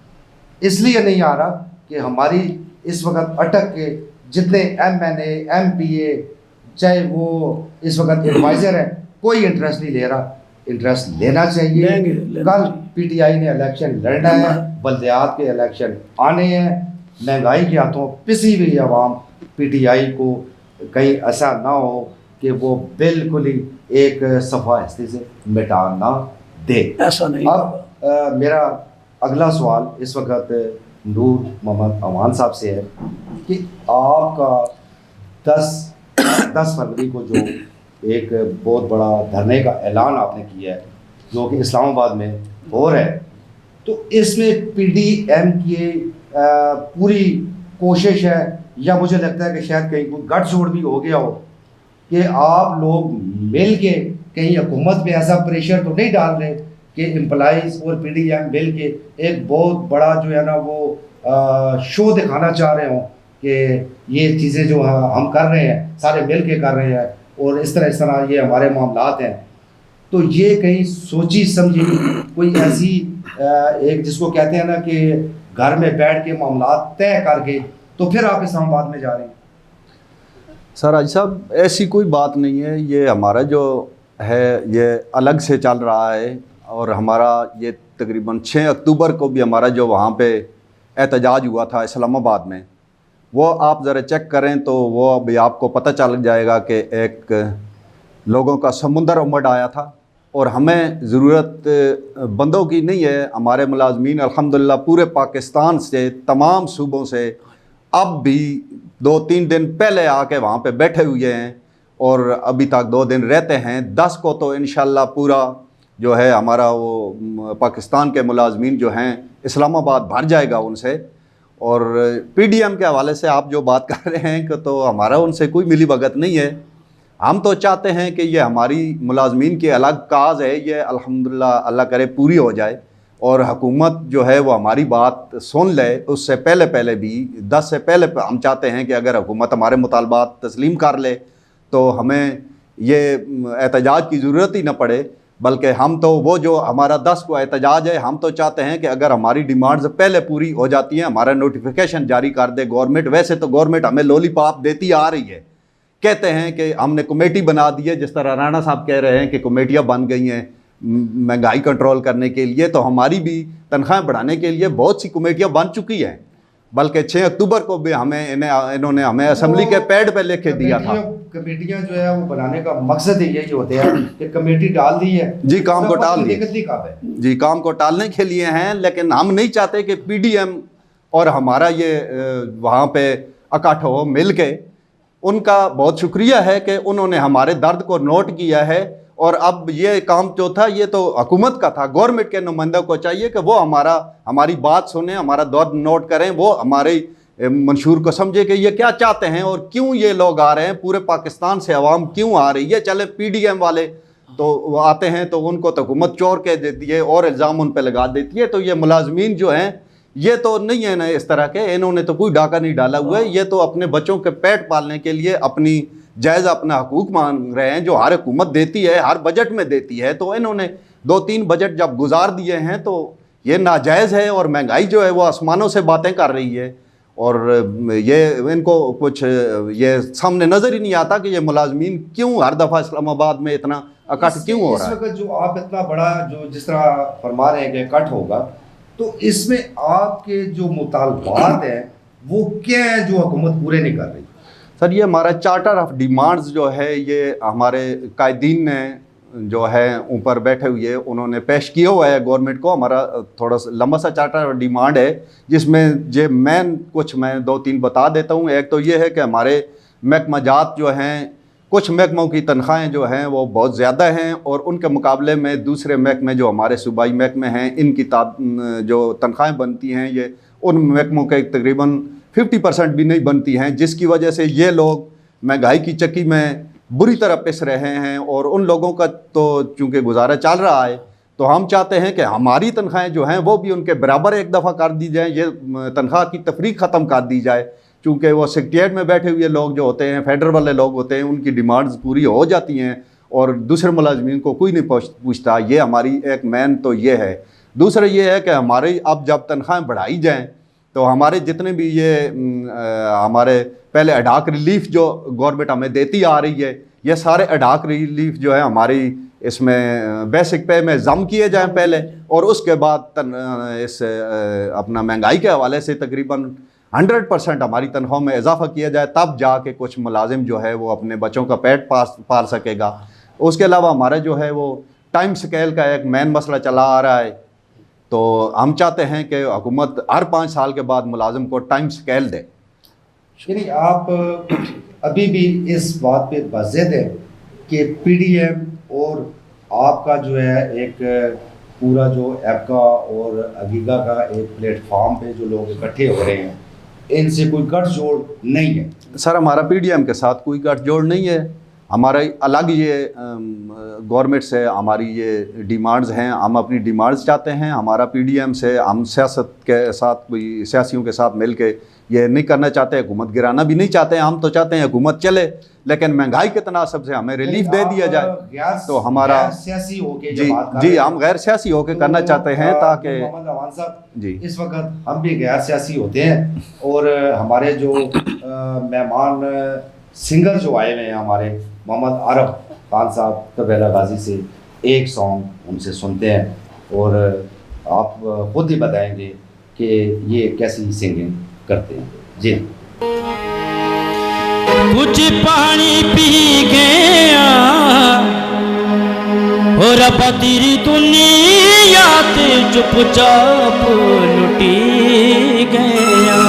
इसलिए नहीं आ रहा कि हमारी इस वक्त अटक के जितने MNA MPA, चाहे वो इस वक्त एडवाइज़र हैं, कोई इंटरेस्ट नहीं ले रहा। इंटरेस्ट लेना चाहिए। कल PTI ने इलेक्शन लड़ना है, बल्दियात के इलेक्शन आने हैं। महंगाई के हाथों पिसी हुई आवाम PTI को कहीं ऐसा ना हो कि वो बिल्कुल ही एक सफ़ा हस्ती से मिटा ना दे। ऐसा नहीं। अब मेरा अगला सवाल इस वक्त नूर मोहम्मद अमान साहब से है कि आपका 10 फरवरी को जो एक बहुत बड़ा धरने का ऐलान आपने किया है जो कि इस्लामाबाद में हो रहा है, तो इसमें PDM की पूरी कोशिश है, या मुझे लगता है कि शायद कहीं कोई गठजोड़ भी हो गया हो कि आप लोग मिल के कहीं हुकूमत पे ऐसा प्रेशर तो नहीं डाल रहे कि एम्प्लॉइज़ और PDM मिल के एक बहुत बड़ा जो है ना वो शो दिखाना चाह रहे हों कि ये चीज़ें जो हम कर रहे हैं सारे मिल के कर रहे हैं और इस तरह ये हमारे मामलात हैं। तो ये कहीं सोची समझी कोई ऐसी एक जिसको कहते हैं ना कि घर में बैठ के मामलात तय करके तो फिर आप इस्लामाबाद में जा रहे हैं? सर आज साहब ऐसी कोई बात नहीं है। ये हमारा जो है ये अलग से चल रहा है और हमारा ये तकरीबन 6 अक्टूबर को भी हमारा जो वहाँ पे एहतजाज हुआ था इस्लामाबाद में, वो आप ज़रा चेक करें तो वो अभी आपको पता चल जाएगा कि एक लोगों का समुंदर उमड़ आया था। और हमें ज़रूरत बंदों की नहीं है, हमारे मुलाजमीन अल्हम्दुलिल्लाह पूरे पाकिस्तान से तमाम सूबों से अब भी 2-3 दिन पहले आके वहाँ पे बैठे हुए हैं और अभी तक 2 दिन रहते हैं। 10 को तो इंशाल्लाह पूरा जो है हमारा वो पाकिस्तान के मुलाजमीन जो हैं इस्लामाबाद भर जाएगा उनसे। और PDM के हवाले से आप जो बात कर रहे हैं कि तो हमारा उनसे कोई मिली भगत नहीं है। हम तो चाहते हैं कि ये हमारी मुलाजमीन की अलग काज है, ये अल्हम्दुलिल्लाह अल्लाह करे पूरी हो जाए और हुकूमत जो है वो हमारी बात सुन ले, उससे पहले पहले भी 10 से पहले हम चाहते हैं कि अगर हुकूमत हमारे मुतालबात तस्लीम कर ले तो हमें ये एहतजाज की ज़रूरत ही ना पड़े, बल्कि हम तो वो जो हमारा 10 को एहतजाज है, हम तो चाहते हैं कि अगर हमारी डिमांड्स पहले पूरी हो जाती हैं, हमारा नोटिफिकेशन जारी कर दे गवर्नमेंट। वैसे तो गवर्नमेंट हमें लॉलीपॉप देती आ रही है, कहते हैं कि हमने कमेटी बना दी है, जिस तरह राणा साहब कह रहे हैं कि कमेटियाँ बन गई हैं महंगाई कंट्रोल करने के लिए, तो हमारी भी तनख्वाहें बढ़ाने के लिए बहुत सी कमेटियाँ बन चुकी हैं। बल्कि 6 अक्टूबर को भी इन्होंने हमें असेंबली के पैड पे लेके दिया था। कमेटियां जो है वो बनाने का मकसद यही होता है कि कमेटी डाल दी है जी, काम को टाल दिया जी, काम को टालने के लिए हैं। लेकिन हम नहीं चाहते कि पीडीएम और हमारा ये वहाँ पे इकट्ठ हो मिल के। उनका बहुत शुक्रिया है कि उन्होंने हमारे दर्द को नोट किया है, और अब ये काम जो था ये तो हुकूमत का था। गवर्नमेंट के नुमाइंदों को चाहिए कि वो हमारी बात सुने, हमारा दर्द नोट करें, वो हमारे मंशूर को समझे कि ये क्या चाहते हैं और क्यों ये लोग आ रहे हैं, पूरे पाकिस्तान से अवाम क्यों आ रही है। चले पीडीएम वाले तो आते हैं तो उनको तो हुकूमत चोर कह देती है और इल्ज़ाम उन पर लगा देती है। तो ये मुलाजमीन जो हैं ये तो नहीं है ना इस तरह के, इन्होंने तो कोई डाका नहीं डाला हुआ है। ये तो अपने बच्चों के पेट पालने के लिए अपनी जायज़ अपना हकूक मांग रहे हैं, जो हर हुकूमत देती है, हर बजट में देती है। तो इन्होंने 2-3 बजट जब गुजार दिए हैं तो ये नाजायज़ है, और महंगाई जो है वो आसमानों से बातें कर रही है। और ये इनको कुछ ये सामने नज़र ही नहीं आता कि ये मुलाजमीन क्यों हर दफ़ा इस्लामाबाद में इतना इकट्ठ क्यों हो रहा है। इस वक्त जो आप इतना बड़ा जो जिस तरह फरमा रहे हैं कि इकट्ठ होगा, तो इसमें आपके जो मुतालबात हैं वो क्या है जो हुकूमत पूरे नहीं कर रही? सर, ये हमारा चार्टर ऑफ डिमांड्स जो है ये हमारे कायदीन ने जो है ऊपर बैठे हुए उन्होंने पेश किया हुआ है गवर्नमेंट को। हमारा थोड़ा सा लंबा सा चार्टर ऑफ डिमांड है, जिसमें जो मैं 2-3 बता देता हूँ। एक तो ये है कि हमारे महकमा जात जो हैं, कुछ महकमों की तनख्वाहें जो हैं वो बहुत ज़्यादा हैं, और उनके मुकाबले में दूसरे महकमे जो हमारे सूबाई महकमे हैं, इनकी जो तनख्वाहें बनती हैं ये उन महकमों के तकरीबन 50% भी नहीं बनती हैं, जिसकी वजह से ये लोग महंगाई की चक्की में बुरी तरह पिस रहे हैं। और उन लोगों का तो चूँकि गुजारा चल रहा है, तो हम चाहते हैं कि हमारी तनख्वाहें जो हैं वो भी उनके बराबर एक दफ़ा कर दी जाए, ये तनख्वाह की तफरीक ख़त्म कर दी जाए। चूँकि वो सेक्रेटेरिएट में बैठे हुए लोग जो होते हैं, फेडरल वाले लोग होते हैं, उनकी डिमांड्स पूरी हो जाती हैं और दूसरे मुलाजमीन को कोई नहीं पूछता। ये हमारी एक मेन तो ये है। दूसरा ये है कि हमारी अब जब तनख्वाहें बढ़ाई जाएँ तो हमारे जितने भी ये हमारे पहले अडाक रिलीफ जो गवर्नमेंट हमें देती आ रही है, ये सारे अडाक रिलीफ जो है हमारी इसमें बेसिक पे में जम किए जाएं पहले, और उसके बाद इस अपना महंगाई के हवाले से तकरीबन 100% हमारी तनख्वाह में इजाफा किया जाए, तब जाके कुछ मुलाजिम जो है वो अपने बच्चों का पेट पाल सकेगा। उसके अलावा हमारा जो है वो टाइम स्केल का एक मेन मसला चला आ रहा है। तो हम चाहते हैं कि हुकूमत हर 5 साल के बाद मुलाजिम को टाइम स्केल दे। यानी आप अभी भी इस बात पे बाज़िद है कि पीडीएम और आपका जो है एक पूरा जो एप्का और अगीगा का एक प्लेटफॉर्म पे जो लोग इकट्ठे हो रहे हैं, इनसे कोई गठजोड़ नहीं है? सर, हमारा पीडीएम के साथ कोई गठजोड़ नहीं है। हमारा अलग ये गवर्नमेंट से हमारी ये डिमांड्स हैं, हम अपनी डिमांड्स चाहते हैं। हमारा पीडीएम से हम सियासत के साथ कोई सियासियों के साथ मिल के ये नहीं करना चाहते, हुकूमत गिराना भी नहीं चाहते। हम तो चाहते हैं हुकूमत चले, लेकिन महंगाई के तनासब से हमें रिलीफ दे दिया जाए। तो हमारा सियासी होके जी हम गैर सियासी होके करना चाहते हैं, ताकि मोहम्मद अवान साहब जी इस वक्त हम भी गैर सियासी होते हैं, और हमारे जो मेहमान सिंगर जो आए हुए हैं हमारे मोहम्मद आरफ खान साहब तबेला गाजी से, एक सॉन्ग उनसे सुनते हैं और आप खुद ही बताएंगे कि ये कैसी सिंगिंग करते हैं। जी। कुछ पानी पी गया और अब तेरी दुनिया ते चुपचाप लुटी गया।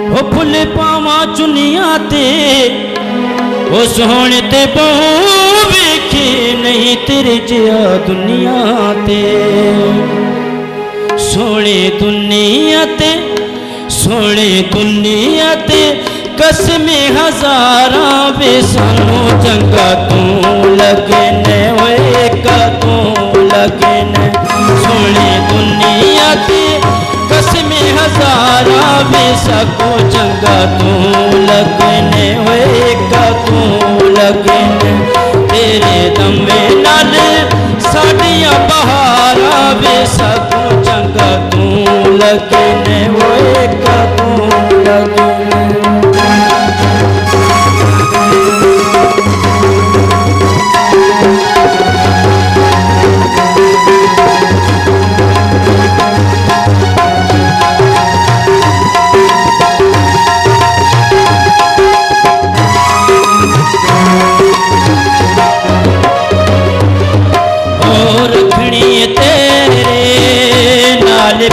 ओ फुल पावा चुनिया ते ओ सोहने ते बहु वेखे नहीं तेरे जिया दुनिया ते। सोने दुनिया ते कसमे हजारा वे सानू चंगा तू लगे ने ओए का तू लगे ने सोने दुनिया ते कसमे हजारा वे सबको चंगा तू लगे ने ओए का तू लगे ने तेरे दमे नाल साडियां बहारा वे सबको चंगा तू लगे ने ओए का तू लगे ने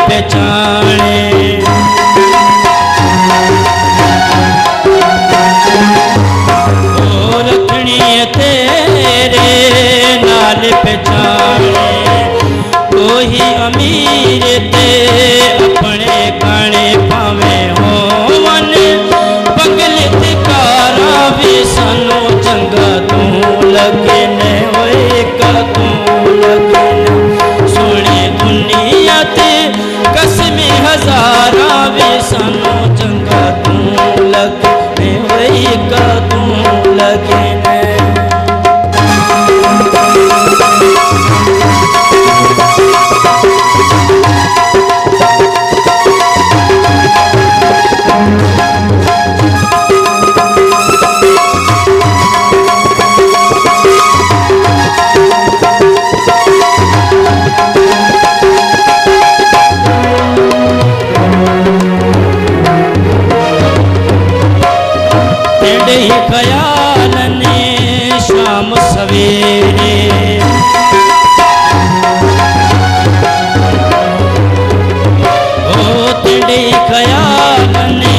पहचाने ओ रखनी तेरे नाल पहचाने कोई अमीर ते अपने गाने पावे होवन बंगले ते कारा भी सानू चंगा तू लगे ने ओए का तू लगे ने सोने दुनिया ते कसमे हजारा वे सानू चंगा तू लगे वही का तू लगे ने ख्याल ने शाम सवेरे ओ तेरे ख्याल ने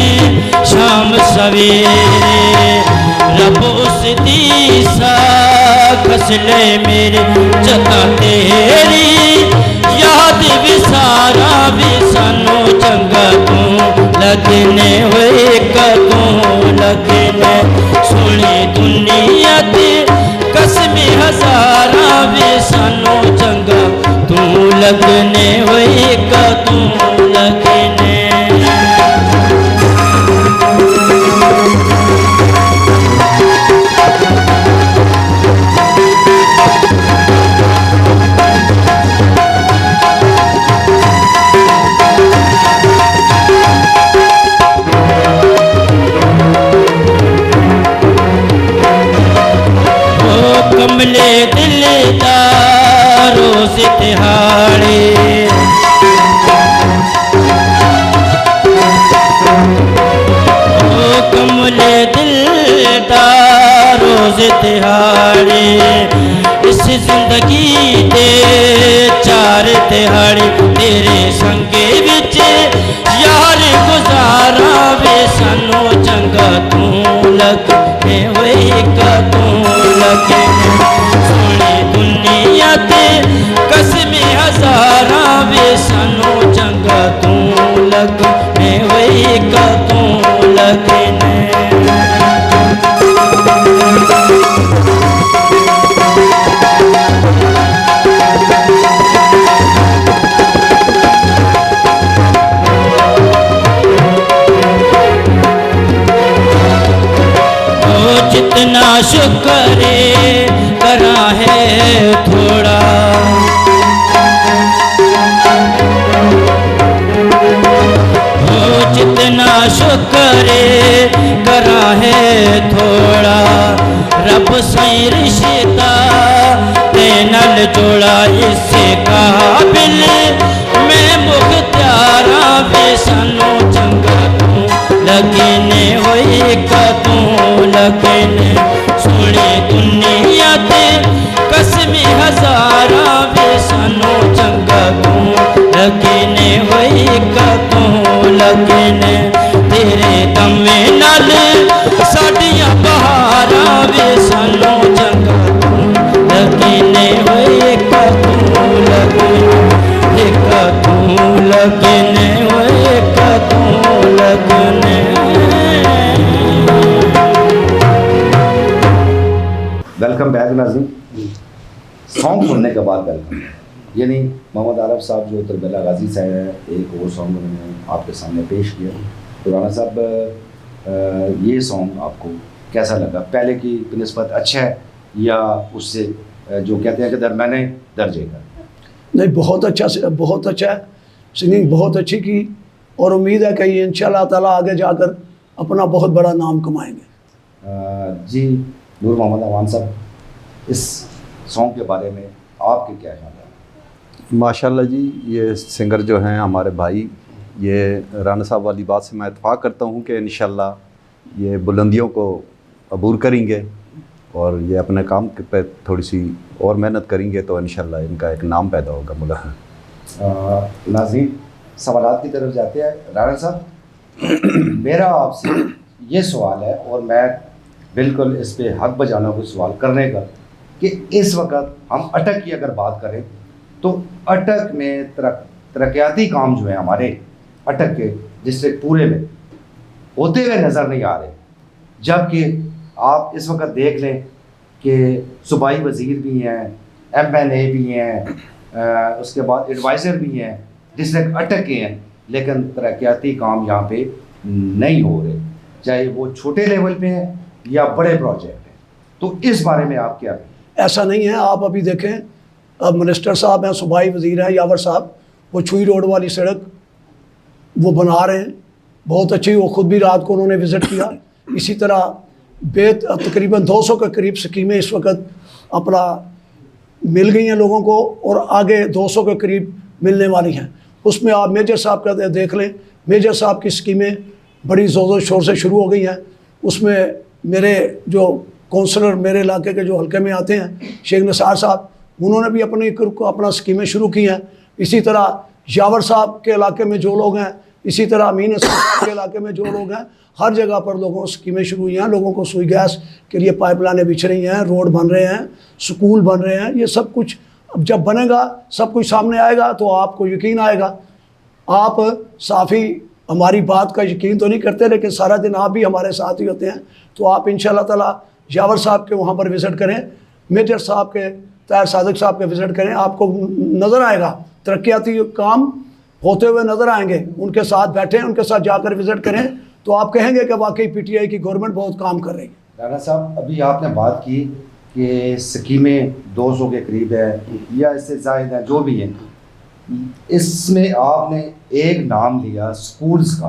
शाम सवेरे रब उस दी सा खसले मेरे जता तेरी याद विसारा भी सानू चंगा तू लगने हुए का तू लगने सोनी दुनिया ते कसमे हजारा वे सानू चंगा तू लगने हुए का तू लगने कमले दिलदार रोज तिहाड़े ओ कमले दिलदार रोज तिहाड़े इस जिंदगी दे चार तिहाड़े तेरे संगे विच यार गुजारा वे सानू चंगा तू लगे वही का तू लगे सोनी दुनिया ते कसमे हजारा वे सानू चंगा तू लगे वही का तू लगे जितना शुक्र करा है थोड़ा ओ जितना शुक्र करा है थोड़ा रब सही रिश्ता ते नल जोड़ा इससे काबिल मैं मुख्तारा वे सानू चंगा तू लगने होई का तू लगने सोने दुनिया ते कसमे हजारा वे सानू चंगा तू लगने होई का तू लगने तेरे दमे नाल साडियां बहारा वे सानू चंगा तू लगने होई का तू लगने खैर नाज़रीन, सॉन्ग सुनने के बाद वेलकम, यानी मोहम्मद आरफ साहब जो तरबेला गाजी साहब हैं, एक और सॉन्ग उन्होंने आपके सामने पेश किया। तो राना साहब, ये सॉन्ग आपको कैसा लगा? पहले की निस्बत अच्छा है या उससे जो कहते हैं कि दरमियाने दर्जे का? नहीं, बहुत अच्छा है, सिंगिंग बहुत अच्छी की, और उम्मीद है कि ये इंशाल्लाह ताला आगे जाकर अपना बहुत बड़ा नाम कमाएंगे। जी नूर मोहम्मद अमान साहब, इस सॉन्ग के बारे में आपके क्या ख्याल है? माशाल्लाह जी, ये सिंगर जो हैं हमारे भाई, ये राना साहब वाली बात से मैं इत्फाक करता हूँ कि इंशाल्लाह ये बुलंदियों को अबूर करेंगे और ये अपने काम पे थोड़ी सी और मेहनत करेंगे तो इंशाल्लाह इनका एक नाम पैदा होगा मुल्क में। नाज़रीन, सवालात की तरफ जाते हैं। राना साहब, मेरा आपसे ये सवाल है और मैं बिल्कुल इस पे हक बजाना कोई सवाल करने का, कि इस वक्त हम अटक की अगर बात करें तो अटक में तरक्याती काम जो है हमारे अटक के डिस्ट्रिक्ट पूरे में होते हुए नज़र नहीं आ रहे, जबकि आप इस वक्त देख लें कि सूबाई वज़ीर भी हैं, MNA भी हैं, उसके बाद एडवाइज़र भी हैं, डिस्ट्रिक्ट अटक के हैं, लेकिन तरक्याती काम यहाँ पे नहीं हो रहे, चाहे वो छोटे लेवल पे हैं या बड़े प्रोजेक्ट हैं। तो इस बारे में आप क्या कहें? ऐसा नहीं है। आप अभी देखें, अब मिनिस्टर साहब हैं, सूबाई वज़ीर हैं यावर साहब, वो छुई रोड वाली सड़क वो बना रहे हैं, बहुत अच्छी। वो ख़ुद भी रात को उन्होंने विज़िट किया। इसी तरह तकरीबन 200 के करीब स्कीमें इस वक्त अपना मिल गई हैं लोगों को, और आगे 200 के करीब मिलने वाली हैं। उसमें आप मेजर साहब का देख लें, मेजर साहब की स्कीमें बड़ी ज़ोर शोर से शुरू हो गई हैं। उसमें मेरे जो कौंसलर मेरे इलाके के जो हल्के में आते हैं, शेख निसार साहब, उन्होंने भी अपना स्कीमें शुरू की हैं। इसी तरह यावर साहब के इलाके में जो लोग हैं, इसी तरह अमीन साहब के इलाके में जो लोग हैं, हर जगह पर लोगों को स्कीमें शुरू हुई हैं। लोगों को सुई गैस के लिए पाइपलाइनें बिछ रही हैं, रोड बन रहे हैं, स्कूल बन रहे हैं। ये सब कुछ अब जब बनेगा, सब कुछ सामने आएगा तो आपको यकीन आएगा। आप साफ़ी हमारी बात का यकीन तो नहीं करते, लेकिन सारा दिन आप भी हमारे साथ ही होते हैं। तो आप इंशाल्लाह ताला यावर साहब के वहाँ पर विज़िट करें, मेजर साहब के, ताहिर सादिक साहब के विज़िट करें, आपको नज़र आएगा तरक्याती काम होते हुए नज़र आएंगे। उनके साथ बैठें, उनके साथ जाकर विज़िट करें, तो आप कहेंगे कि वाकई PTI की गवर्नमेंट बहुत काम कर रही है। राना साहब, अभी आपने बात की कि स्कीमें 200 के करीब है या इससे ज़ायद है, जो भी है, इसमें आपने एक नाम लिया स्कूल्स का।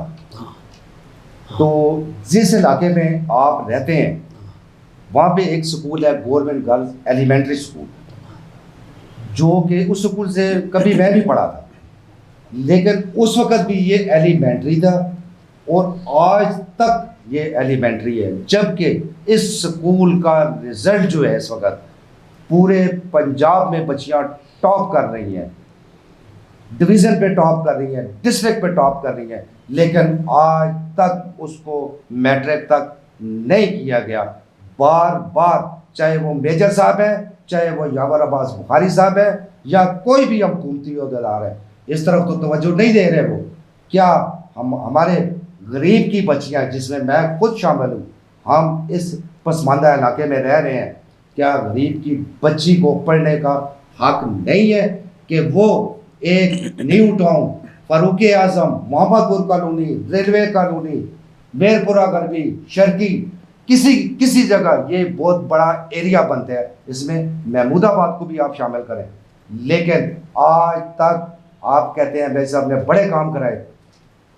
तो जिस इलाके में आप रहते हैं वहाँ पे एक स्कूल है गवर्नमेंट गर्ल्स एलिमेंट्री स्कूल, जो कि उस स्कूल से कभी मैं भी पढ़ा था, लेकिन उस वक़्त भी ये एलिमेंट्री था और आज तक ये एलिमेंट्री है। जबकि इस स्कूल का रिज़ल्ट जो है इस वक्त पूरे पंजाब में बच्चियाँ टॉप कर रही हैं, डिवीज़न पे टॉप कर रही हैं, डिस्ट्रिक्ट पे टॉप कर रही हैं, लेकिन आज तक उसको मैट्रिक तक नहीं किया गया। बार बार, चाहे वो मेजर साहब है, चाहे वो यावर अब्बास बुखारी साहब है, या कोई भी हुकूमती अहदेदार है, इस तरफ तो तवज्जो नहीं दे रहे। वो क्या हमारे गरीब की बच्चियाँ, जिसमें मैं खुद शामिल हूँ, हम इस पसमानदा इलाके में रह रहे हैं, क्या गरीब की बच्ची को पढ़ने का हक नहीं है कि वो एक new town, Farooq Azam, Mohammadpur colony, railway colony, Mirpura गरबी, शर्की, किसी जगह ये बहुत बड़ा एरिया बनता है, इसमें महमूदाबाद को भी आप शामिल करें, लेकिन आज तक आप कहते हैं भाई साहब ने बड़े काम कराए।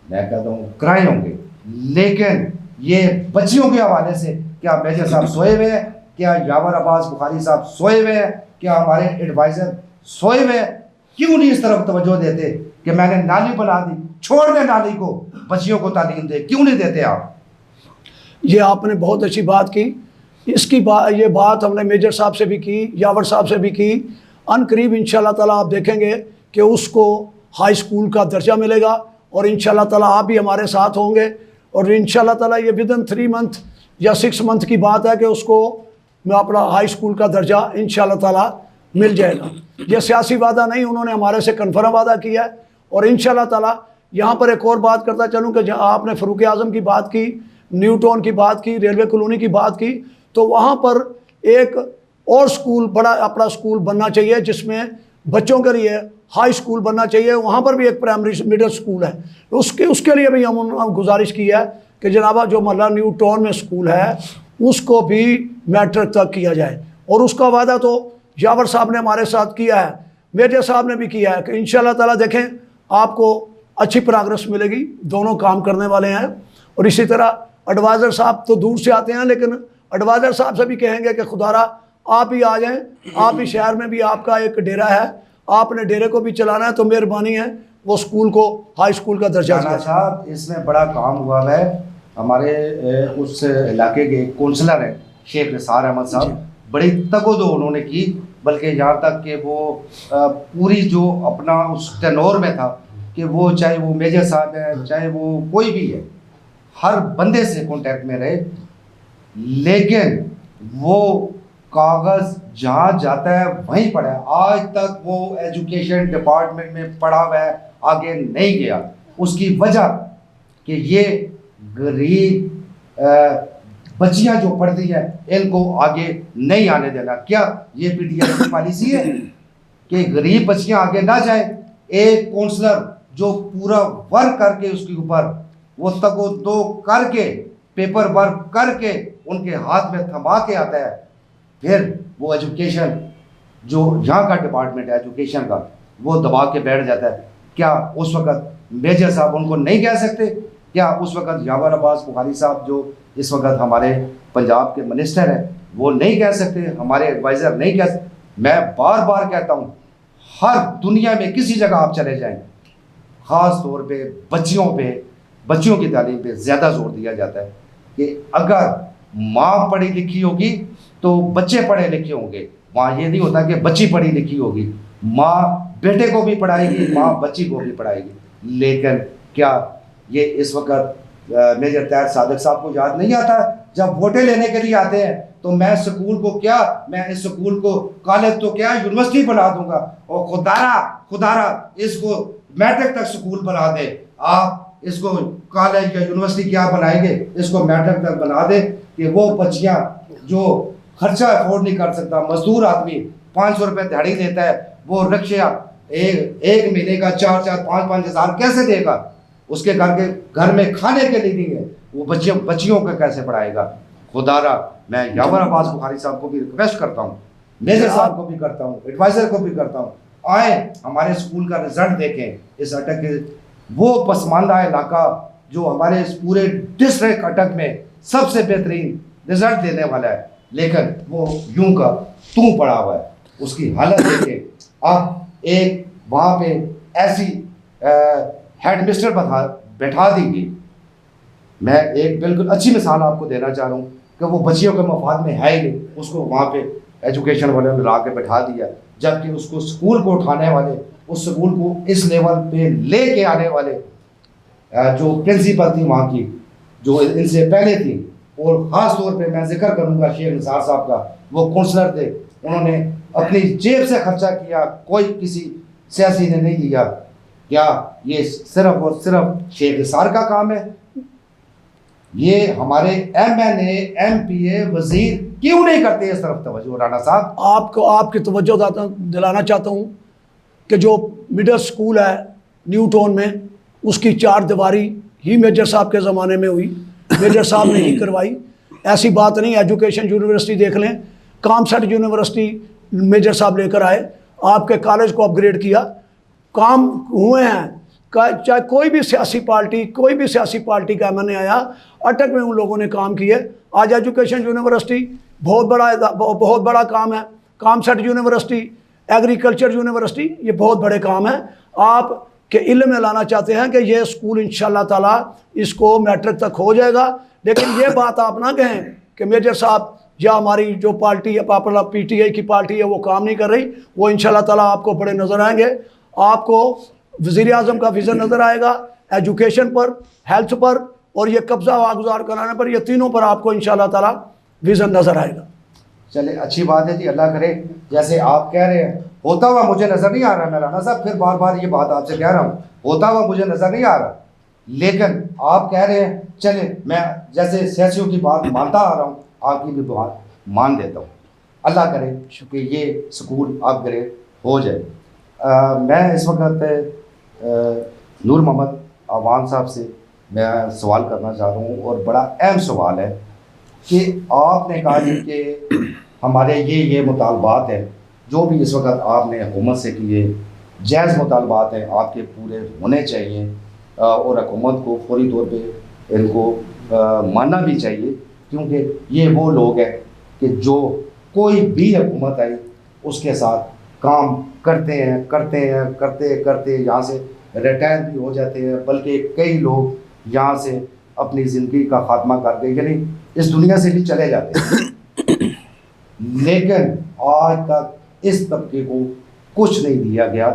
मैं कहता हूँ कराए होंगे, लेकिन ये बच्चियों के हवाले से क्या मेजर साहब सोए हुए हैं, क्या यावर अब्बास बुखारी साहब सोए हुए हैं, क्या हमारे एडवाइज़र सोए हुए हैं? क्यों नहीं इस तरफ तवज्जो देते कि मैंने नाली बना दी, छोड़ दे नाली को, बच्चियों को तालीम दे? क्यों नहीं देते आप? ये आपने बहुत अच्छी बात की। ये बात हमने मेजर साहब से भी की, यावर साहब से भी की। अनकरीब इंशाल्लाह ताला आप देखेंगे कि उसको हाई स्कूल का दर्जा मिलेगा, और इंशाल्लाह ताला आप भी हमारे साथ होंगे, और इंशाल्लाह ताला ये विदिन 3 मंथ या 6 मंथ की बात है कि उसको मैं अपना हाई स्कूल का दर्जा इंशाल्लाह ताला मिल जाएगा। ये सियासी वादा नहीं, उन्होंने हमारे से कन्फर्म वादा किया है। और इंशाल्लाह ताला यहाँ पर एक और बात करता चलूँ कि जहाँ आपने फारूक आज़म की बात की, न्यू टाउन की बात की, रेलवे कॉलोनी की बात की, तो वहाँ पर एक और स्कूल बड़ा अपना स्कूल बनना चाहिए जिसमें बच्चों के लिए हाई स्कूल बनना चाहिए, वहाँ पर भी एक प्राइमरी मिडिल स्कूल है। उसके लिए भी हम गुजारिश की है कि जनाबा जो मोहल्ला न्यू टाउन में स्कूल है उसको भी मैट्रिक तक किया जाए। और उसका वादा तो यावर साहब ने हमारे साथ किया है, मेजर साहब ने भी किया है कि इंशाल्लाह ताला देखें आपको अच्छी प्रोग्रेस मिलेगी। दोनों काम करने वाले हैं। और इसी तरह एडवाइज़र साहब तो दूर से आते हैं, लेकिन एडवाइज़र साहब से भी कहेंगे कि खुदारा आप ही आ जाएं, आप ही शहर में भी आपका एक डेरा है, आपने डेरे को भी चलाना है, तो मेहरबानी है वो स्कूल को हाई स्कूल का दर्जा राणा दिया। साहब इसमें बड़ा काम हुआ है। हमारे उस इलाके के काउंसलर हैं शेख निसार अहमद साहब, बड़ी तकोदो उन्होंने की, बल्कि यहाँ तक कि वो पूरी जो अपना उस टेनोर में था कि वो चाहे वो मेजर साहब है चाहे वो कोई भी है, हर बंदे से कांटेक्ट में रहे। लेकिन वो कागज़ जहाँ जाता है वहीं पड़ा है, आज तक वो एजुकेशन डिपार्टमेंट में पड़ा हुआ है, आगे नहीं गया। उसकी वजह कि ये गरीब बच्चियां जो पढ़ती हैं इनको आगे नहीं आने देना। क्या ये पीटीआई की पॉलिसी है कि गरीब बच्चियां आगे ना जाए? एक काउंसलर जो पूरा वर्क करके उसके ऊपर वो तको दो करके पेपर वर्क करके उनके हाथ में थमा के आता है, फिर वो एजुकेशन जो यहाँ का डिपार्टमेंट है एजुकेशन का वो दबा के बैठ जाता है। क्या उस वक़्त मेजर साहब उनको नहीं कह सकते? क्या उस वक़्त यावर अब्बास बुखारी साहब जो इस वक्त हमारे पंजाब के मिनिस्टर हैं वो नहीं कह सकते? हमारे एडवाइज़र नहीं कह सकते? मैं बार बार कहता हूँ, हर दुनिया में किसी जगह आप चले जाएं, ख़ास तौर पे बच्चियों की तालीम पे ज़्यादा जोर दिया जाता है कि अगर माँ पढ़ी लिखी होगी तो बच्चे पढ़े लिखे होंगे। वहाँ ये नहीं होता कि बच्ची पढ़ी लिखी होगी, माँ बेटे को भी पढ़ाएगी, माँ बच्ची को भी पढ़ाएगी। लेकिन क्या ये इस वक्त मेजर तैयार सादिक साहब को याद नहीं आता? जब वोटें लेने के लिए आते हैं तो मैं स्कूल को क्या, मैं इस स्कूल को कॉलेज तो क्या यूनिवर्सिटी बना दूंगा, और खुदारा इसको मैट्रिक तक स्कूल बना दे। आप इसको कॉलेज या यूनिवर्सिटी क्या बनाएंगे, इसको मैट्रिक तक बना दे कि वो बच्चियाँ जो खर्चा अफोर्ड नहीं कर सकता, मजदूर आदमी 500 रुपये दिहाड़ी देता है, वो रिक्शा एक महीने का 4-4, 5-5 हज़ार कैसे देगा? उसके घर में खाने के लिए नहीं है, वो बच्चियों को कैसे पढ़ाएगा? खुदारा मैं यावर अब्बास बुखारी साहब को भी रिक्वेस्ट करता हूँ, मेजर साहब को भी करता हूँ, एडवाइज़र को भी करता हूँ, आए हमारे स्कूल का रिजल्ट देखें। इस अटक के वो पसमानदा इलाका जो हमारे इस पूरे डिस्ट्रिक्ट अटक में सबसे बेहतरीन रिजल्ट देने वाला है, लेकिन वो यूं का तू पड़ा हुआ है, उसकी हालत देखें। अब एक वहाँ पे ऐसी हेड मिस्टर बैठा दीजिए। मैं एक बिल्कुल अच्छी मिसाल आपको देना चाह रहा हूँ कि वो बच्चियों के मफाद में है ही नहीं, उसको वहाँ पे एजुकेशन वाले ने ला के बैठा दिया, जबकि उसको स्कूल को उठाने वाले, उस स्कूल को इस लेवल पे ले के आने वाले जो प्रिंसिपल थी वहाँ की, जो इनसे पहले थी, और ख़ास तौर पे मैं जिक्र करूँगा शेख निसार साहब का, वो काउंसलर थे, उन्होंने अपनी जेब से खर्चा किया, कोई किसी सियासी ने नहीं दिया। क्या ये सिर्फ और सिर्फ शेख निसार का काम है? ये हमारे MNA MPA वजीर क्यों नहीं करते इस तरफ तवज्जो? राणा साहब आपको आपकी तवज्जो दिलाना चाहता हूँ कि जो मिडिल स्कूल है न्यू टाउन में, उसकी 4 दीवारी ही मेजर साहब के ज़माने में हुई, मेजर साहब ने ही करवाई। ऐसी बात नहीं, एजुकेशन यूनिवर्सिटी देख लें, कामसेट यूनिवर्सिटी मेजर साहब लेकर आए, आपके कॉलेज को अपग्रेड किया, काम हुए हैं। चाहे कोई भी सियासी पार्टी का MNA आया, अटक में उन लोगों ने काम किए। आज एजुकेशन यूनिवर्सिटी बहुत बड़ा काम है, कामसेट यूनिवर्सिटी, एग्रीकल्चर यूनिवर्सिटी, ये बहुत बड़े काम हैं। आप के इल्म में लाना चाहते हैं कि ये स्कूल इंशाल्लाह ताला इसको मैट्रिक तक हो जाएगा, लेकिन ये बात आप ना कहें कि मेजर साहब या हमारी जो पार्टी है पापुलर PTI की पार्टी है वो काम नहीं कर रही। वो इंशाल्लाह ताला आपको बड़े नज़र आएंगे। आपको वज़ीर आज़म का विज़न नज़र आएगा, एजुकेशन पर, हेल्थ पर, और ये कब्ज़ा वागुजार कराने पर, ये तीनों पर आपको इंशाल्लाह ताला विज़न नज़र आएगा। चले अच्छी बात है जी, अल्लाह करे जैसे आप कह रहे हैं। होता हुआ मुझे नज़र नहीं आ रहा, मैं राणा साहब फिर बार बार ये बात आपसे कह रहा हूँ, होता हुआ मुझे नज़र नहीं आ रहा, लेकिन आप कह रहे हैं। चले मैं जैसे सियासियों की बात मानता आ रहा हूँ, आपकी भी बात मान देता हूँ। अल्लाह करे कि ये स्कूल अपग्रेड हो जाए। मैं इस वक्त नूर मोहम्मद अवान साहब से मैं सवाल करना चाह रहा हूँ, और बड़ा अहम सवाल है कि आपने कहा जी कि हमारे ये मुतालबात हैं जो भी इस वक्त आपने हुकूमत से किए, जायज़ मुतालबात हैं, आपके पूरे होने चाहिए, और हुकूमत को फौरी तौर पे इनको मानना भी चाहिए, क्योंकि ये वो लोग हैं कि जो कोई भी हुकूमत आई उसके साथ काम करते करते यहाँ से रिटायर भी हो जाते हैं, बल्कि कई लोग यहाँ से अपनी ज़िंदगी का खात्मा कर गए, यानी इस दुनिया से भी चले जाते हैं। लेकिन आज तक इस तबके को कुछ नहीं दिया गया।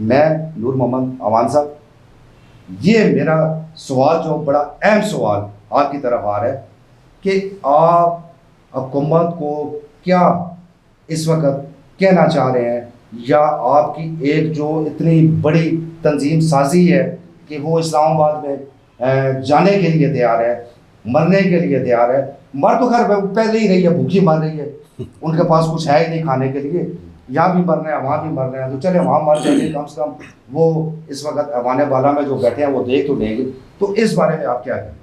मैं नूर मोहम्मद अवान साहब, ये मेरा सवाल जो बड़ा अहम सवाल आपकी तरफ आ रहा है कि आप हुकूमत को क्या इस वक्त कहना चाह रहे हैं, या आपकी एक जो इतनी बड़ी तंजीम साजी है कि वो इस्लामाबाद में जाने के लिए तैयार है, मरने के लिए तैयार है, मर तो खैर पहले ही रही है, भूखी मर रही है, उनके पास कुछ है ही नहीं खाने के लिए, यहाँ भी मर रहे हैं वहाँ भी मर रहे हैं, तो चले वहाँ मर जाएंगे, कम से कम वो इस वक्त अवाने वाला में जो बैठे हैं वो देख तो लेंगे। तो इस बारे में आप क्या कहें?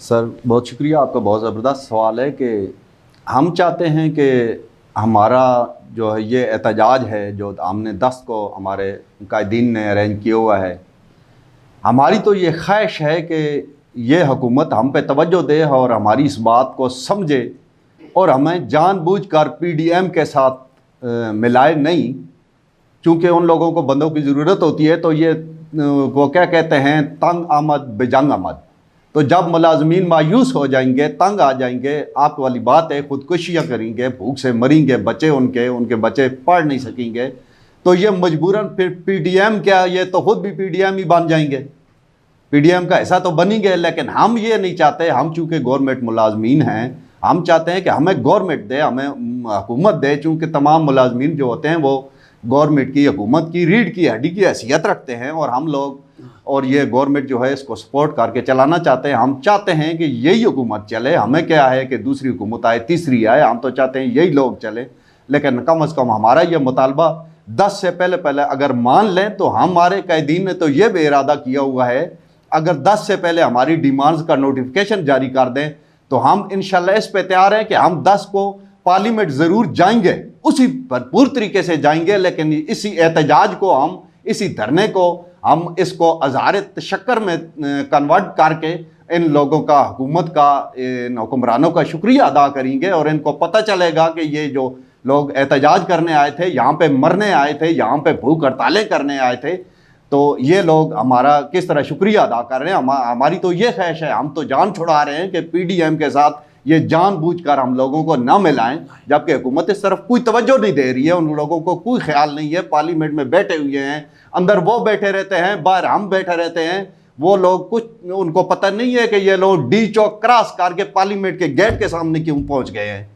सर बहुत शुक्रिया, आपका बहुत ज़बरदस्त सवाल है कि हम चाहते हैं कि हमारा जो है ये एहतजाज है जो हमने 10 को हमारे कायदीन ने अरेंज किया हुआ है, हमारी तो ये ख्वाहिश है कि ये हुकूमत हम पे तवज्जो दे और हमारी इस बात को समझे और हमें जानबूझकर पीडीएम के साथ मिलाए नहीं, क्योंकि उन लोगों को बंदों की ज़रूरत होती है। तो ये वो क्या कहते हैं, तंग आमद बेजंग आमद। तो जब मुलाजमीन मायूस हो जाएंगे, तंग आ जाएंगे, आप वाली बात है, ख़ुदकुशियाँ करेंगे, भूख से मरेंगे बच्चे, उनके बच्चे पढ़ नहीं सकेंगे, तो ये मजबूरन फिर पीडीएम क्या, ये तो खुद भी पीडीएम ही बन जाएंगे, पीडीएम का ऐसा तो बनेंगे। लेकिन हम ये नहीं चाहते, हम चूँकि गवर्नमेंट मुलाजमीन हैं, हम चाहते हैं कि हमें गवर्नमेंट दे, हमें हुकूमत दे, चूँकि तमाम मुलाजमीन जो होते हैं वो गवर्नमेंट की, हुकूमत की रीढ़ की हड्डी की हैसियत रखते हैं, और हम लोग और ये गवर्नमेंट जो है इसको सपोर्ट करके चलाना चाहते हैं। हम चाहते हैं कि यही हुकूमत चले, हमें क्या है कि दूसरी हुकूमत आए, तीसरी आए, हम तो चाहते हैं यही लोग चले। लेकिन कम से कम हमारा ये मुतालबा 10 से पहले अगर मान लें, तो हमारे कायदीन ने तो ये बेइरादा किया हुआ है, अगर 10 से पहले हमारी डिमांड्स का नोटिफिकेशन जारी कर दें तो हम इंशाल्लाह इस पे तैयार हैं कि हम 10 को पार्लियामेंट ज़रूर जाएंगे, उसी भरपूर तरीके से जाएंगे। लेकिन इसी एहतजाज को हम, इसी धरने को हम इसको अज़हार तशक्कर में कन्वर्ट करके इन लोगों का, हुकूमत का, इन हुक्मरानों का शुक्रिया अदा करेंगे, और इनको पता चलेगा कि ये जो लोग एहतजाज करने आए थे, यहाँ पे मरने आए थे, यहाँ पे भूख हड़तालें करने आए थे, तो ये लोग हमारा किस तरह शुक्रिया अदा कर रहे हैं। हमारी तो ये ख्वाहिश है, हम तो जान छुड़ा रहे हैं कि पीडीएम के साथ ये जानबूझकर हम लोगों को ना मिलाएं, जबकि हुकूमत इस तरफ कोई तवज्जो नहीं दे रही है, उन लोगों को कोई ख्याल नहीं है। पार्लियामेंट में बैठे हुए हैं, अंदर वो बैठे रहते हैं, बाहर हम बैठे रहते हैं, वो लोग कुछ, उनको पता नहीं है कि ये लोग डी चौक क्रॉस करके पार्लियामेंट के गेट के सामने क्यों पहुँच गए हैं।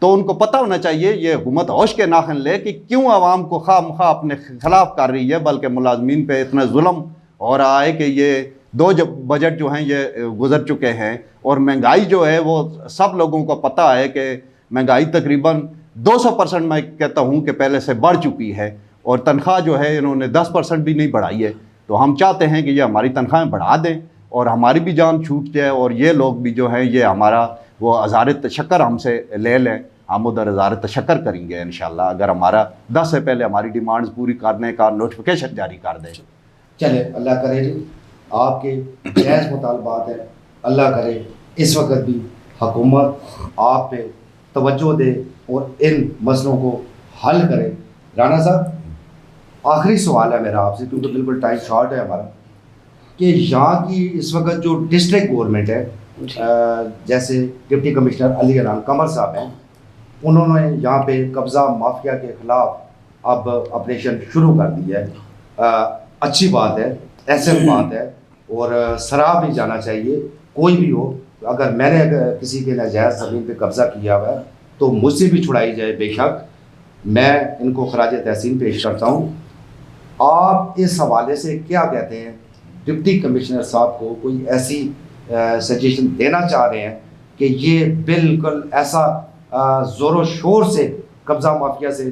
तो उनको पता होना चाहिए, ये हुकूमत होश के नाखन ले कि क्यों आवाम को खामखा अपने खिलाफ कर रही है, बल्कि मुलाजमीन पे इतना जुल्म हो रहा है कि ये 2 बजट जो हैं ये गुजर चुके हैं, और महंगाई जो है वो सब लोगों को पता है कि महंगाई तकरीबन 200% मैं कहता हूँ कि पहले से बढ़ चुकी है, और तनख्वाह जो है इन्होंने 10% भी नहीं बढ़ाई है। तो हम चाहते हैं कि ये हमारी तनख्वाहें बढ़ा दें और हमारी भी जान छूट जाए, और ये लोग भी जो हैं ये हमारा वो अज़हार तशक्कर हमसे ले लें, हम उधर अज़हार तशक्कर करेंगे इंशाल्लाह, अगर हमारा 10 से पहले हमारी डिमांड्स पूरी करने का नोटिफिकेशन जारी कर दें। चले, अल्लाह करे जी, आपके जायज़ मुतालबात हैं, अल्लाह करे इस वक्त भी हुकूमत आप पे तवज्जो दे और इन मसलों को हल करे। राना साहब, आखिरी सवाल है मेरा आपसे, क्योंकि बिल्कुल टाइम शॉर्ट है हमारा, कि यहाँ की इस वक्त जो डिस्ट्रिक्ट गवर्नमेंट है, जैसे डिप्टी कमिश्नर अली अनान कमर साहब हैं, उन्होंने यहाँ पे कब्ज़ा माफिया के ख़िलाफ़ अब ऑपरेशन शुरू कर दिया है। अच्छी बात है, ऐसी बात है, और सराहा भी जाना चाहिए। कोई भी हो, अगर मैंने किसी के नाजायज़ ज़मीन पे कब्ज़ा किया हुआ है तो मुझसे भी छुड़ाई जाए, बेशक मैं इनको खराज तहसीन पेश करता हूँ। आप इस हवाले से क्या कहते हैं? डिप्टी कमिश्नर साहब को कोई ऐसी सजेशन देना चाह रहे हैं कि ये बिल्कुल ऐसा ज़ोर शोर से कब्ज़ा माफिया से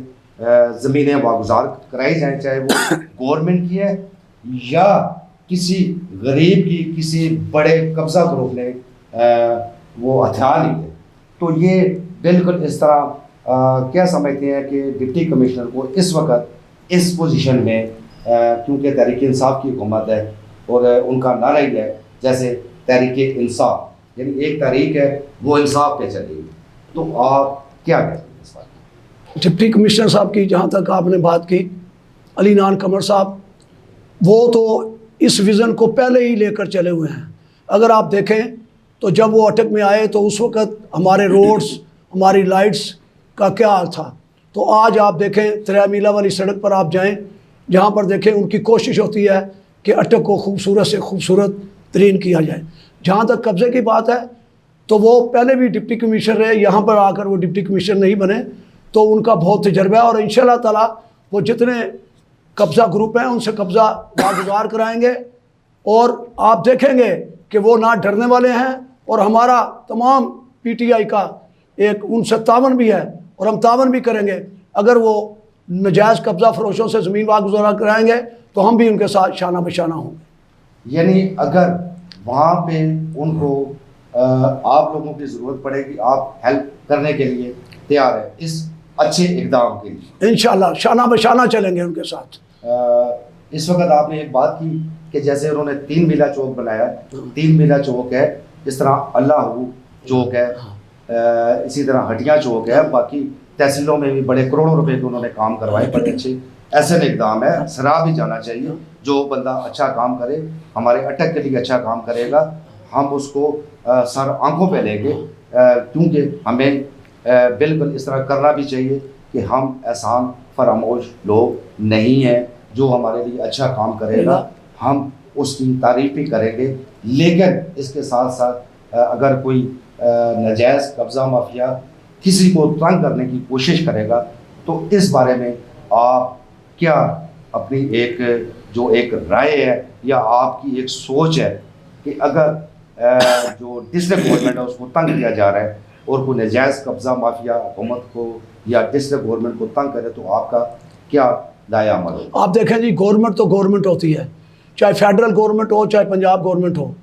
ज़मीनें वागुजार कराई जाएँ, चाहे वो गवर्नमेंट की है या किसी गरीब की, किसी बड़े कब्ज़ा ग्रुप ने वो हथियार लिए। तो ये बिल्कुल इस तरह क्या समझते हैं कि डिप्टी कमिश्नर को इस वक्त इस पोजीशन में, क्योंकि तहरीक इंसाफ की हुकूमत है और उनका नारा ही है जैसे तहरीक इंसाफ, यानी एक तहरीक है वो इंसाफ पे चलेगी, तो आप क्या कहते हैं इस बात में? डिप्टी कमिश्नर साहब की जहाँ तक आपने बात की, अली नान कमर साहब, वो तो इस विज़न को पहले ही लेकर चले हुए हैं। अगर आप देखें तो जब वो अटक में आए तो उस वक़्त हमारे रोड्स, हमारी लाइट्स का क्या हाल था। तो आज आप देखें 3 मीला वाली सड़क पर आप जाएं, जहाँ पर देखें उनकी कोशिश होती है कि अटक को खूबसूरत से खूबसूरत तरीन किया जाए। जहाँ तक कब्ज़े की बात है तो वो पहले भी डिप्टी कमिश्नर रहे, यहाँ पर आकर वो डिप्टी कमिश्नर नहीं बने, तो उनका बहुत तजर्बा है और इंशाल्लाह ताला वो जितने कब्ज़ा ग्रुप हैं उनसे कब्ज़ा वागुजार कराएंगे और आप देखेंगे कि वो ना डरने वाले हैं। और हमारा तमाम PTI का एक उनसे तावन भी है और हम तावन भी करेंगे। अगर वो नजायज़ कब्ज़ा फरोशों से ज़मीन वागुजार कराएंगे तो हम भी उनके साथ शाना बशाना होंगे। यानी अगर वहाँ पे उनको आप लोगों की ज़रूरत पड़ेगी, आप हेल्प करने के लिए तैयार है इस अच्छे इक़दाम के लिए? इंशाल्लाह शाना बशाना चलेंगे उनके साथ। इस वक्त आपने एक बात की कि जैसे उन्होंने 3 मीला चौक बनाया, 3 मीला चौक है, इस तरह अल्लाह चौक है, इसी तरह हटिया चौक है, बाकी तहसीलों में भी बड़े करोड़ों रुपए के उन्होंने काम करवाए, बड़े अच्छे ऐसे इक़दाम है। सराह भी जाना चाहिए, जो बंदा अच्छा काम करे, हमारे अटक के लिए अच्छा काम करेगा, हम उसको सर आंखों पे लेंगे, क्योंकि हमें बिल्कुल इस तरह करना भी चाहिए कि हम एहसान फरामोश लोग नहीं हैं। जो हमारे लिए अच्छा काम करेगा हम उसकी तारीफ़ भी करेंगे, लेकिन इसके साथ साथ अगर कोई नाजायज़ कब्ज़ा माफिया किसी को तंग करने की कोशिश करेगा तो इस बारे में आप क्या अपनी एक राय है या आपकी एक सोच है कि अगर जो डिस्ट्रिक्ट गवर्नमेंट है उसको तंग किया जा रहा है और कोई नाजायज़ कब्ज़ा माफिया हुकूमत को या डिस्ट्रिक्ट गवर्नमेंट को तंग करे तो आपका क्या दाया अमल हो? आप देखें जी, गवर्नमेंट तो गवर्नमेंट होती है, चाहे फेडरल गवर्नमेंट हो चाहे पंजाब गवर्नमेंट हो,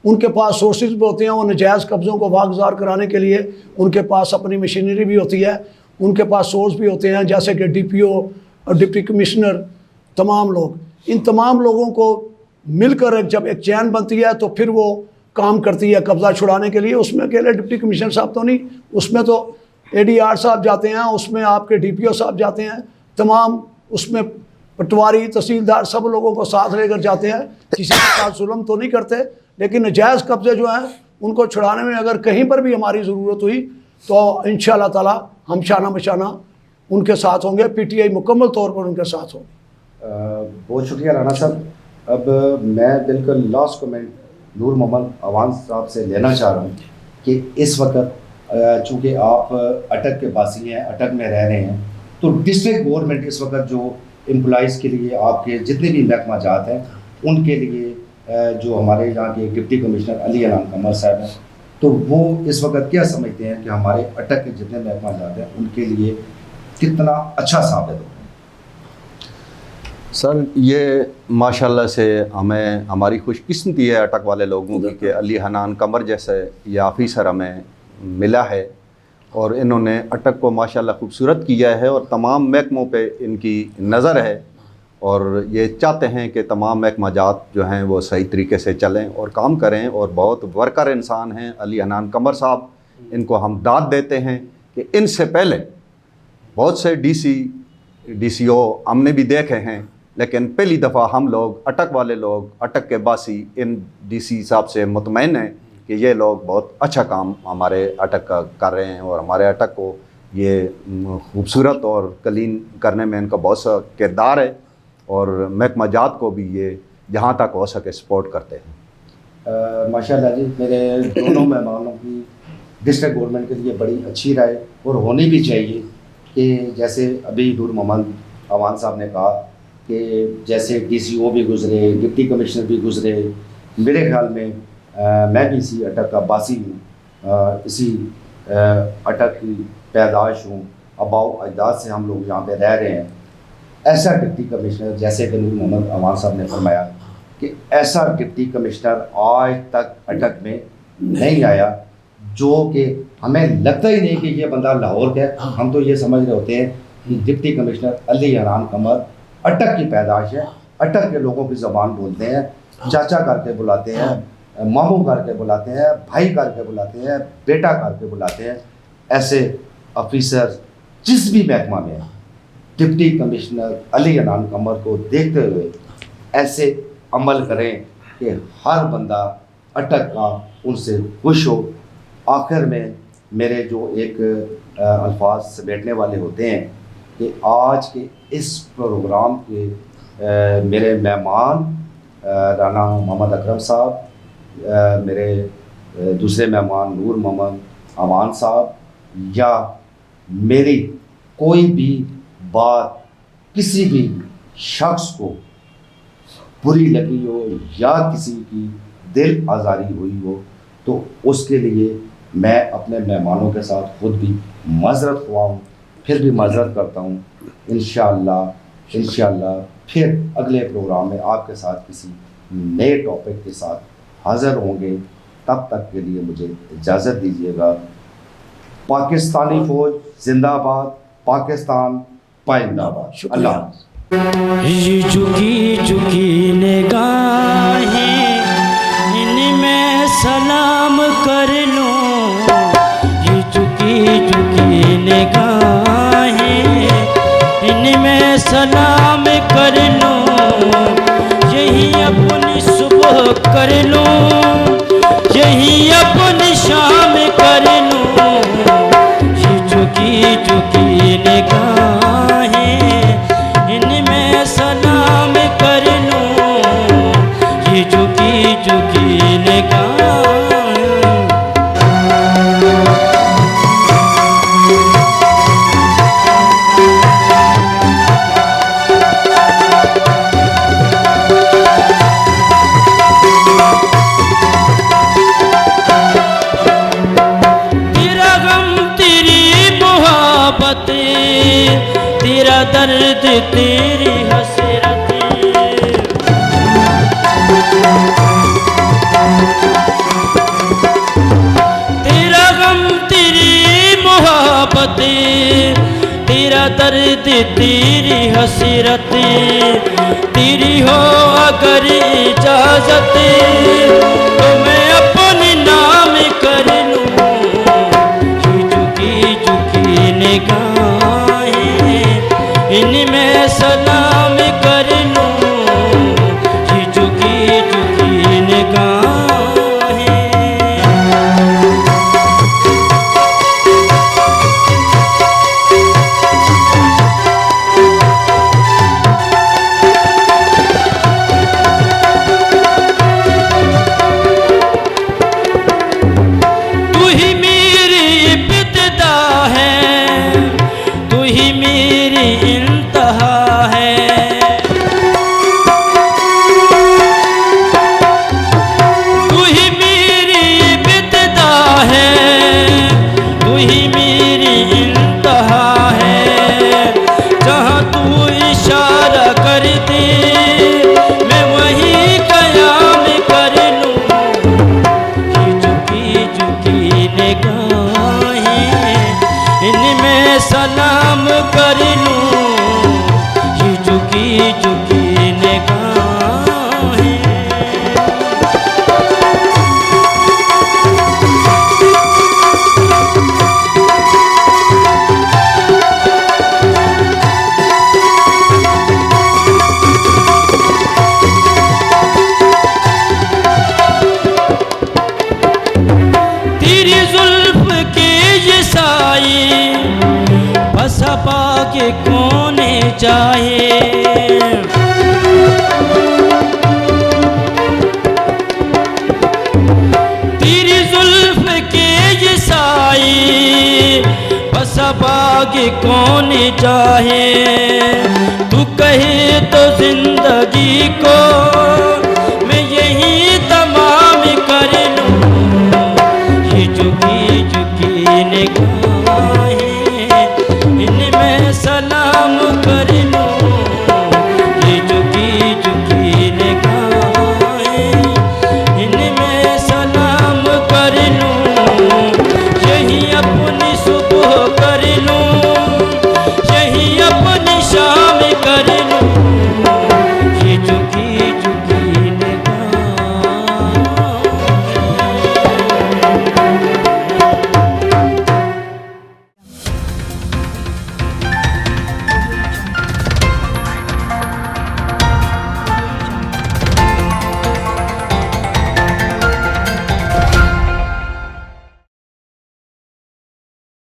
उनके पास सोर्सेज भी होते हैं। वो नजायज़ कब्ज़ों को वागुजार कराने के लिए उनके पास अपनी मशीनरी भी होती है, उनके पास सोर्स भी होते हैं, जैसे कि DPO और डिप्टी कमिश्नर, तमाम लोग, इन तमाम लोगों को मिलकर जब एक चैन बनती है तो फिर वो काम करती है कब्ज़ा छुड़ाने के लिए। उसमें अकेले डिप्टी कमिश्नर साहब तो नहीं, उसमें तो ADR साहब जाते हैं, उसमें आपके DPO साहब जाते हैं, तमाम उसमें पटवारी तहसीलदार सब लोगों को साथ लेकर जाते हैं। किसी के साथ जुल्म तो नहीं करते, लेकिन नजायज़ कब्ज़े जो हैं उनको छुड़ाने में अगर कहीं पर भी हमारी ज़रूरत हुई तो इंशाअल्लाह ताला हम शाना बशाना उनके साथ होंगे, PTI मुकम्मल तौर पर उनके साथ होंगे। बहुत शुक्रिया राना साहब। अब मैं बिल्कुल लास्ट कमेंट नूर मोहम्मद अवान साहब से लेना चाह रहा हूँ कि इस वक्त चूँकि आप अटक के बासी हैं, अटक में रह रहे हैं, तो डिस्ट्रिक्ट गवर्नमेंट इस वक्त जो एम्प्लॉइज़ के लिए आपके जितने भी महकमा जात हैं उनके लिए जो हमारे यहाँ के डिप्टी कमिश्नर अली नान कमर साहब हैं, तो वो इस वक्त क्या समझते हैं कि हमारे अटक के जितने महकमा जात हैं उनके लिए कितना अच्छा साबित हो? सर, ये माशाल्लाह से हमें हमारी खुशकिस्मती है अटक वाले लोगों की कि अली हनान कमर जैसे ये ऑफिसर हमें मिला है और इन्होंने अटक को माशाल्लाह खूबसूरत किया है और तमाम महकमों पे इनकी नज़र है और ये चाहते हैं कि तमाम महकमाजात जो हैं वो सही तरीके से चलें और काम करें और बहुत वर्कर इंसान हैं अली हनान कमर साहब। इनको हम दाद देते हैं कि इनसे पहले बहुत से DCO हमने भी देखे हैं, लेकिन पहली दफ़ा हम लोग अटक वाले लोग, अटक के बासी इन DC साहब से मुतमईन हैं कि ये लोग बहुत अच्छा काम हमारे अटक का कर रहे हैं और हमारे अटक को ये खूबसूरत और क्लीन करने में इनका बहुत सा किरदार है और महकमाजात को भी ये जहाँ तक हो सके सपोर्ट करते हैं। माशाल्लाह जी, मेरे दोनों मेहमानों की डिस्ट्रिक्ट गवर्नमेंट के लिए बड़ी अच्छी राय और होनी भी चाहिए कि जैसे अभी नूर मोहम्मद अवान साहब ने कहा कि जैसे DCO भी गुज़रे, डिप्टी कमिश्नर भी गुज़रे, मेरे ख्याल में मैं भी इसी अटक का बासी हूँ, इसी अटक की पैदाश हूँ, अबाउ अजदाद से हम लोग यहाँ पे रह रहे हैं। ऐसा डिप्टी कमिश्नर, जैसे कि नूर मोहम्मद अमान साहब ने फरमाया कि ऐसा डिप्टी कमिश्नर आज तक अटक में नहीं आया, जो कि हमें लगता ही नहीं कि ये बंदा लाहौर का है। हम तो ये समझ रहे होते हैं कि डिप्टी कमिश्नर अली हरान कमर अटक की पैदाश है। अटक के लोगों की ज़बान बोलते हैं, चाचा करके बुलाते हैं, मामू करके बुलाते हैं, भाई करके बुलाते हैं, बेटा करके बुलाते हैं। ऐसे ऑफिसर जिस भी महकमा में है, डिप्टी कमिश्नर अली हरान कमर को देखते हुए ऐसे अमल करें कि हर बंदा अटक का उनसे खुश हो। आखिर में मेरे जो एक अल्फाज समेटने वाले होते हैं कि आज के इस प्रोग्राम के मेरे मेहमान राना मोहम्मद अकरम साहब, मेरे दूसरे मेहमान नूर मोहम्मद अमान साहब, या मेरी कोई भी बात किसी भी शख्स को बुरी लगी हो या किसी की दिल आज़ारी हुई हो, तो उसके लिए मैं अपने मेहमानों के साथ खुद भी माज़रत हुआ हूँ, फिर भी माज़रत करता हूँ। इंशाअल्लाह फिर अगले प्रोग्राम में आपके साथ किसी नए टॉपिक के साथ हाज़िर होंगे। तब तक के लिए मुझे इजाज़त दीजिएगा। पाकिस्तानी फ़ौज जिंदाबाद, पाकिस्तान पाइंदाबाद। अल्लाह। ये झुकी झुकी निगाहें, इनमें सलाम कर लूं। ये झुकी झुकी निगाहें, इनमें सलाम कर लूं। यही अपनी सुबह कर लूं, यही अपनी शाम कर लूं। ये झुकी झुकी निगाहें, इनमें सलाम कर लूं। ये झुकी झुकी निगाहें। तेरा गम तेरी मोहब्बत, तेरा दर्द तेरी हसरत। तेरा गम तेरी मोहब्बत, तेरा दर्द तेरी हसरत। तेरी हो अगर इजाजत, तो मैं अपने नाम कर लूं। ये झुकी झुकी निगाहें, इनमें सलाम कर लूं। ये झुकी झुकी निगाहें। तू ही मेरी इब्तिदा है, तू ही मेरी इंतहा है। तू ही मेरी इब्तिदा है, तू ही मेरी इंतहा है। जहाँ तू इशारा कर दे, मैं वहीं कयाम कर लूं। ये झुकी झुकी निगाहें, इनमें सलाम कर लूं। ये झुकी झुकी निगाहें। तेरी जुल्फ के ये साए, बसा पाके कौन चाहे। तेरी जुल्फ के ये साए, बसा पाके कौन चाहे। तू कहे तो जिंदगी